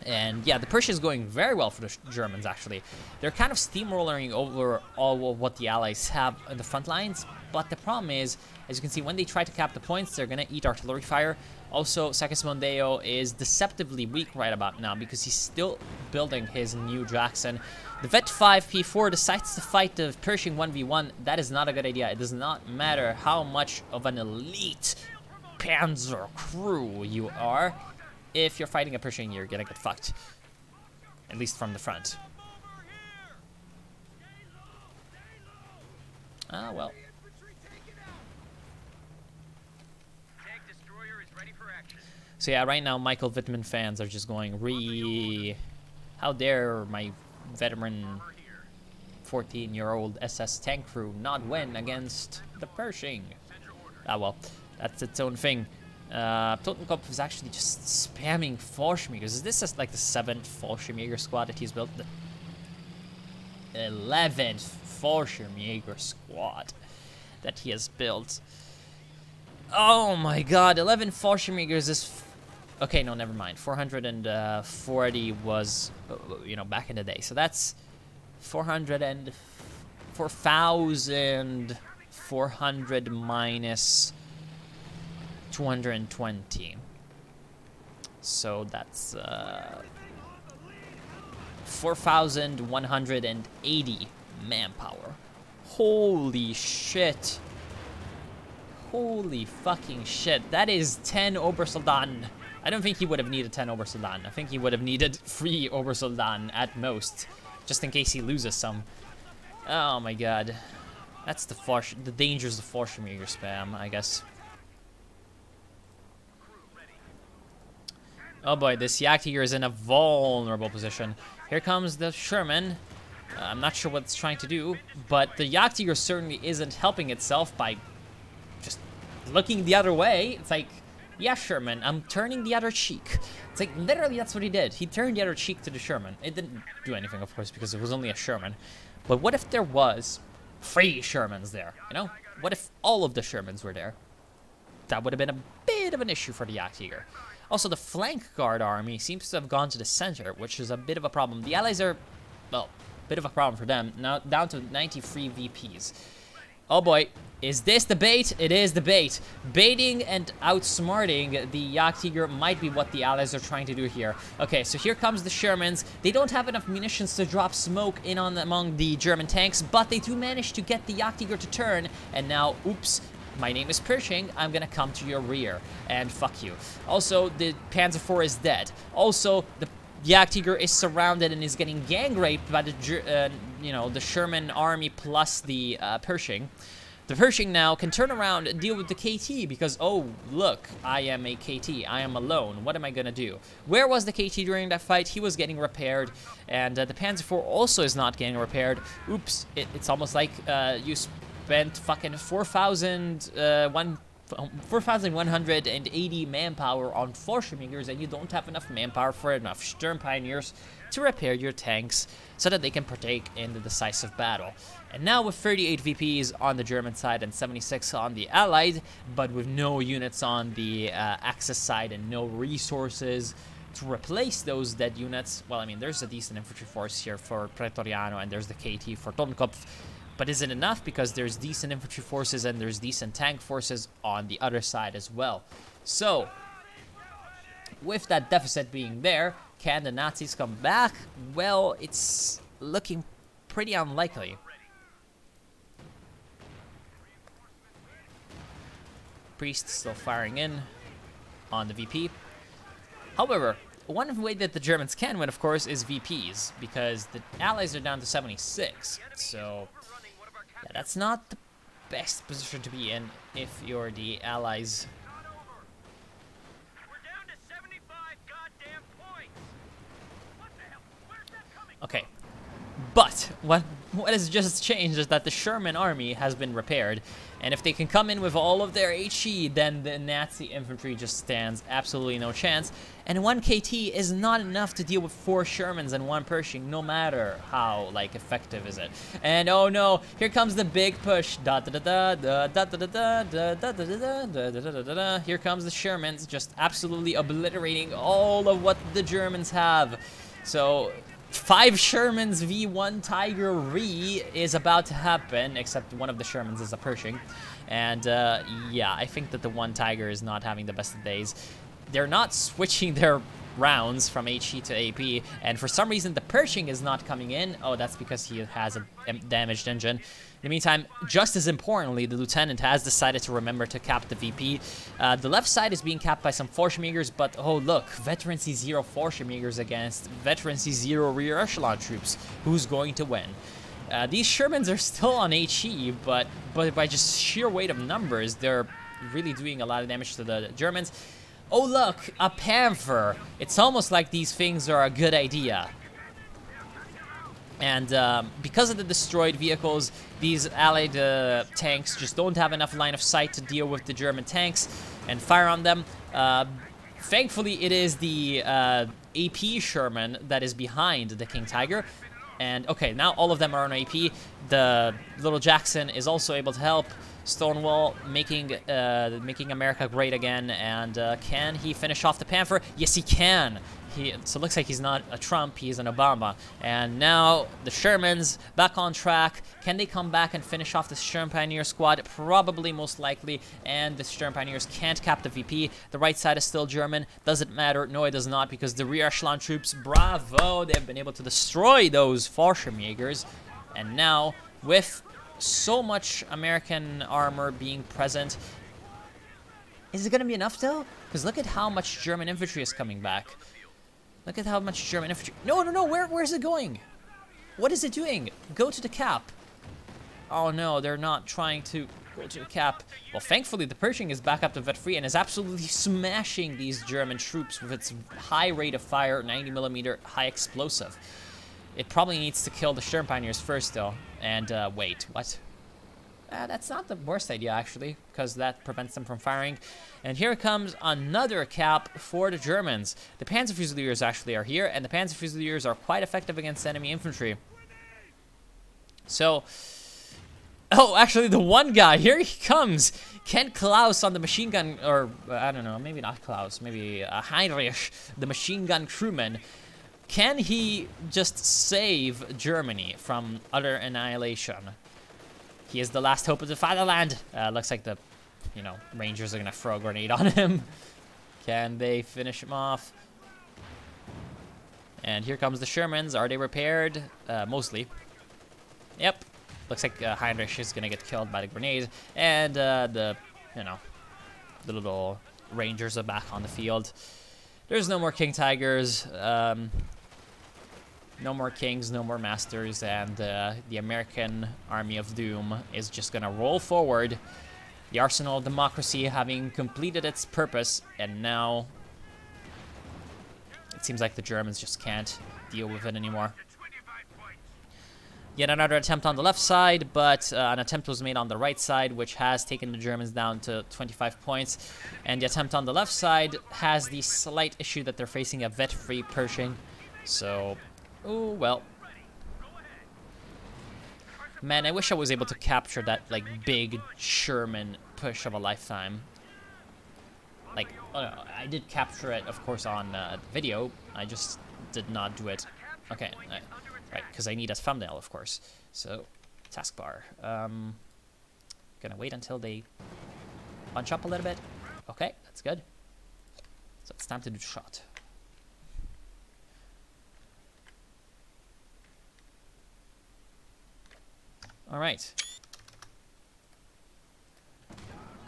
And yeah, the push is going very well for the Germans, actually. They're kind of steamrolling over all of what the Allies have in the front lines. But the problem is, as you can see, when they try to cap the points, they're going to eat artillery fire. Also, Segismundeo is deceptively weak right about now because he's still building his new Jackson. The Vet 5P4 decides to fight the Pershing 1v1. That is not a good idea. It does not matter how much of an elite Panzer crew you are. If you're fighting a Pershing, you're gonna get fucked. At least from the front. Ah, well. So yeah, right now Michael Wittmann fans are just going, how dare my veteran 14-year-old SS tank crew not win against the Pershing? Ah well, that's its own thing. Totenkopf is actually just spamming Fallschirmjägers. Is this like the 7th Fallschirmjäger squad that he's built? The 11th Fallschirmjäger squad that he has built. Oh my god, 11 Fallschirmjägers is... okay, no, never mind. 440 was, you know, back in the day. So that's 4,400 minus 220. So that's 4,180 manpower. Holy shit. Holy fucking shit. That is 10 Obersoldaten. I don't think he would have needed 10 Obersoldaten. I think he would have needed 3 Obersoldaten at most, just in case he loses some. Oh my god. That's the dangers of Fallschirmjäger spam, I guess. Oh boy, this Jagdjäger is in a vulnerable position. Here comes the Sherman. I'm not sure what it's trying to do, but the Jagdjäger certainly isn't helping itself by just looking the other way. It's like, yeah, Sherman, I'm turning the other cheek. It's like, literally, that's what he did. He turned the other cheek to the Sherman. It didn't do anything, of course, because it was only a Sherman. But what if there was 3 Shermans there, you know? What if all of the Shermans were there? That would have been a bit of an issue for the Jagdjäger. Also, the flank guard army seems to have gone to the center, which is a bit of a problem. The Allies are, well, a bit of a problem for them. Now down to 93 VPs. Oh boy, is this the bait? It is the bait. Baiting and outsmarting the Jagdjäger might be what the Allies are trying to do here. Okay, so here comes the Shermans. They don't have enough munitions to drop smoke in on among the German tanks, but they do manage to get the Jagdjäger to turn. And now, oops. My name is Pershing, I'm gonna come to your rear, and fuck you. Also, the Panzer IV is dead. Also, the Jagdjäger is surrounded and is getting gang raped by the, you know, the Sherman army plus the Pershing. The Pershing now can turn around and deal with the KT because, oh, look, I am a KT. I am alone. What am I gonna do? Where was the KT during that fight? He was getting repaired, and the Panzer IV also is not getting repaired. Oops, it's almost like you spent fucking 4,180 manpower on Fallschirmjägers, and you don't have enough manpower for enough Sturmpioneers to repair your tanks so that they can partake in the decisive battle. And now with 38 VPs on the German side and 76 on the Allied, but with no units on the Axis side and no resources to replace those dead units, well, I mean, there's a decent infantry force here for Pretoriano, and there's the KT for Totenkopf. But is it enough? Because there's decent infantry forces and there's decent tank forces on the other side as well. So, with that deficit being there, can the Nazis come back? Well, it's looking pretty unlikely. Priest still firing in on the VP. However, one way that the Germans can win, of course, is VPs, because the Allies are down to 76. So, yeah, that's not the best position to be in if you're the Allies. We're down to 75 goddamn points. What the hell? Where's that coming from? Okay, but what has just changed is that the Sherman army has been repaired, and if they can come in with all of their HE, then the Nazi infantry just stands absolutely no chance. And 1 KT is not enough to deal with 4 Shermans and 1 Pershing, no matter how, like, effective is it. And oh no, here comes the big push. Here comes the Shermans, just absolutely obliterating all of what the Germans have. So 5 Shermans v1 Tiger Re is about to happen, except one of the Shermans is a Pershing. And yeah, I think that the 1 Tiger is not having the best of days. They're not switching their rounds from HE to AP, and for some reason the Pershing is not coming in. Oh, that's because he has a damaged engine. In the meantime, just as importantly, the Lieutenant has decided to remember to cap the VP. The left side is being capped by some Fallschirmjägers, but oh look, Veterancy 0 Fallschirmjägers against Veterancy 0 rear echelon troops. Who's going to win? These Shermans are still on HE, but by just sheer weight of numbers, they're really doing a lot of damage to the Germans. Oh look, a Panther. It's almost like these things are a good idea. And because of the destroyed vehicles, these allied tanks just don't have enough line of sight to deal with the German tanks and fire on them. Thankfully, it is the AP Sherman that is behind the King Tiger. And okay, now all of them are on AP. The Little Jackson is also able to help. Stonewall making America great again. And can he finish off the Panther? Yes, he can. So it looks like he's not a Trump, he's an Obama. And now the Shermans back on track. Can they come back and finish off the Sturm Pioneer squad? Probably, most likely. And the Sturm Pioneers can't cap the VP. The right side is still German. Does it matter? No, it does not, because the rear echelon troops, bravo, they've been able to destroy those Fallschirmjägers. And now, with so much American armor being present, is it going to be enough, though? Because look at how much German infantry is coming back. Look at how much German infantry... No, no, no, where's it going? What is it doing? Go to the cap. Oh no, they're not trying to go to the cap. Well, thankfully, the Pershing is back up to vet free and is absolutely smashing these German troops with its high rate of fire, 90mm high explosive. It probably needs to kill the Sturm Pioneers first, though. And, wait, what? That's not the worst idea, actually, because that prevents them from firing. And here comes another cap for the Germans. The Panzer Fusiliers actually are here, and the Panzer Fusiliers are quite effective against enemy infantry. So, oh, actually, the one guy, here he comes. Kent Klaus on the machine gun, or, I don't know, maybe not Klaus, maybe Heinrich, the machine gun crewman. Can he just save Germany from utter annihilation? He is the last hope of the fatherland. Looks like the, Rangers are going to throw a grenade on him. Can they finish him off? And here comes the Shermans. Are they repaired? Mostly. Yep. Looks like Heinrich is going to get killed by the grenade. And the little Rangers are back on the field. There's no more King Tigers. No more kings, no more masters, and the American Army of Doom is just gonna roll forward. The Arsenal of Democracy having completed its purpose, and now it seems like the Germans just can't deal with it anymore. Yet another attempt on the left side, but an attempt was made on the right side, which has taken the Germans down to 25 points. And the attempt on the left side has the slight issue that they're facing a vet-free Pershing. So... oh, well. Man, I wish I was able to capture that, like, big Sherman push of a lifetime. Like, I did capture it, of course, on video. I just did not do it. Okay, right, because I need a thumbnail, of course. So, taskbar. Gonna wait until they bunch up a little bit. Okay, that's good. So, it's time to do the shot. All right.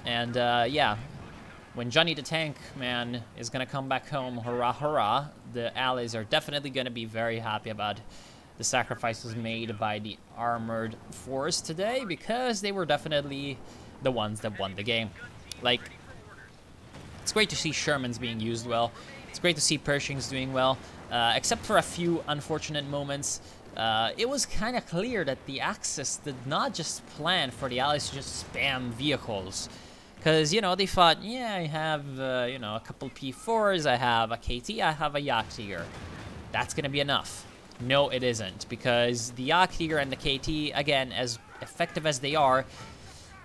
And, yeah. When Johnny the Tank Man is gonna come back home, hurrah, hurrah, the Allies are definitely gonna be very happy about the sacrifices made by the armored force today, because they were definitely the ones that won the game. Like, it's great to see Shermans being used well. It's great to see Pershings doing well, except for a few unfortunate moments. It was kind of clear that the Axis did not just plan for the Allies to just spam vehicles. Because, they thought, yeah, I have, a couple P4s, I have a KT, I have a Jagdtiger. That's going to be enough. No, it isn't. Because the Jagdtiger and the KT, again, as effective as they are,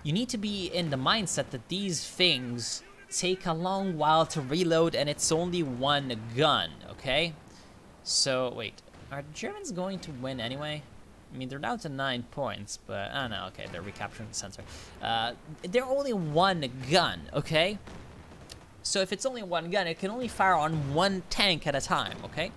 you need to be in the mindset that these things take a long while to reload and it's only one gun, okay? So, wait. Are the Germans going to win anyway? I mean, they're down to 9 points, but I don't know. Okay, they're recapturing the sensor. They're only one gun, okay? So if it's only one gun, it can only fire on one tank at a time, okay?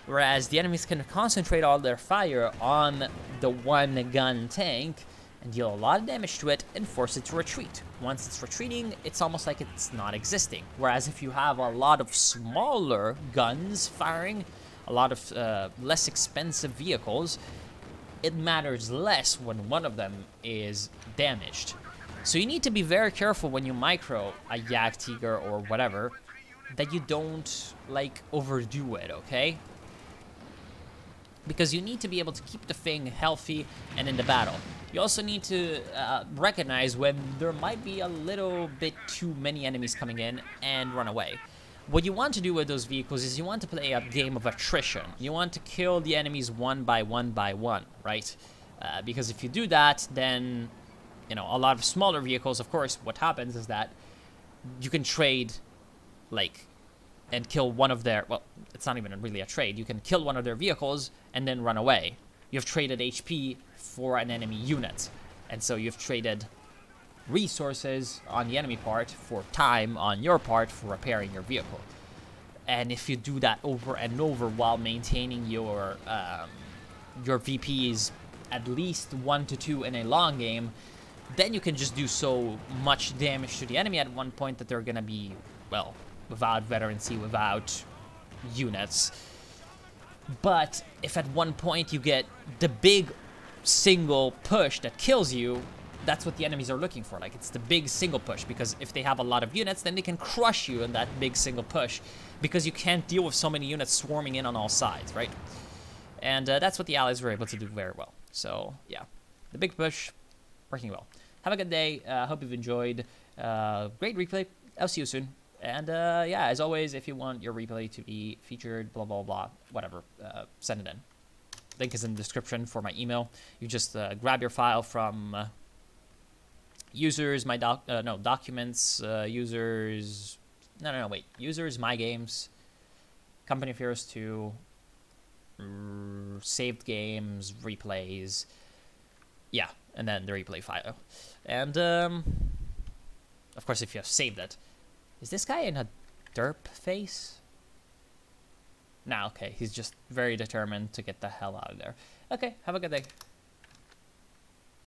Whereas the enemies can concentrate all their fire on the one gun tank and deal a lot of damage to it and force it to retreat. Once it's retreating, it's almost like it's not existing. Whereas if you have a lot of smaller guns firing, a lot of less expensive vehicles, it matters less when one of them is damaged. So you need to be very careful when you micro a Jagdtiger or whatever, that you don't, like, overdo it, okay? Because you need to be able to keep the thing healthy and in the battle. You also need to recognize when there might be a little bit too many enemies coming in and run away. What you want to do with those vehicles is you want to play a game of attrition. You want to kill the enemies one by one by one, right? Because if you do that, then, you know, a lot of smaller vehicles, of course, what happens is that you can trade, like, and kill one of their, well, it's not even really a trade. You can kill one of their vehicles and then run away. You've traded HP for an enemy unit. And so you've traded resources on the enemy part for time on your part for repairing your vehicle. And if you do that over and over while maintaining your VPs at least 1 to 2 in a long game, then you can just do so much damage to the enemy at one point that they're gonna be, well, without veterancy, without units. But if at one point you get the big single push that kills you, that's what the enemies are looking for. Like, it's the big single push, because if they have a lot of units, then they can crush you in that big single push, because you can't deal with so many units swarming in on all sides, right? And that's what the allies were able to do very well. So, yeah, the big push, working well. Have a good day. Hope you've enjoyed. Great replay. I'll see you soon. And, yeah, as always, if you want your replay to be featured, blah, blah, blah, whatever, send it in. Link is in the description for my email. You just grab your file from users, documents, users, wait. Users, my games, Company of Heroes 2, saved games, replays, yeah, and then the replay file. And, of course, if you have saved it. Is this guy in a derp face? Nah, okay, he's just very determined to get the hell out of there. Okay, have a good day.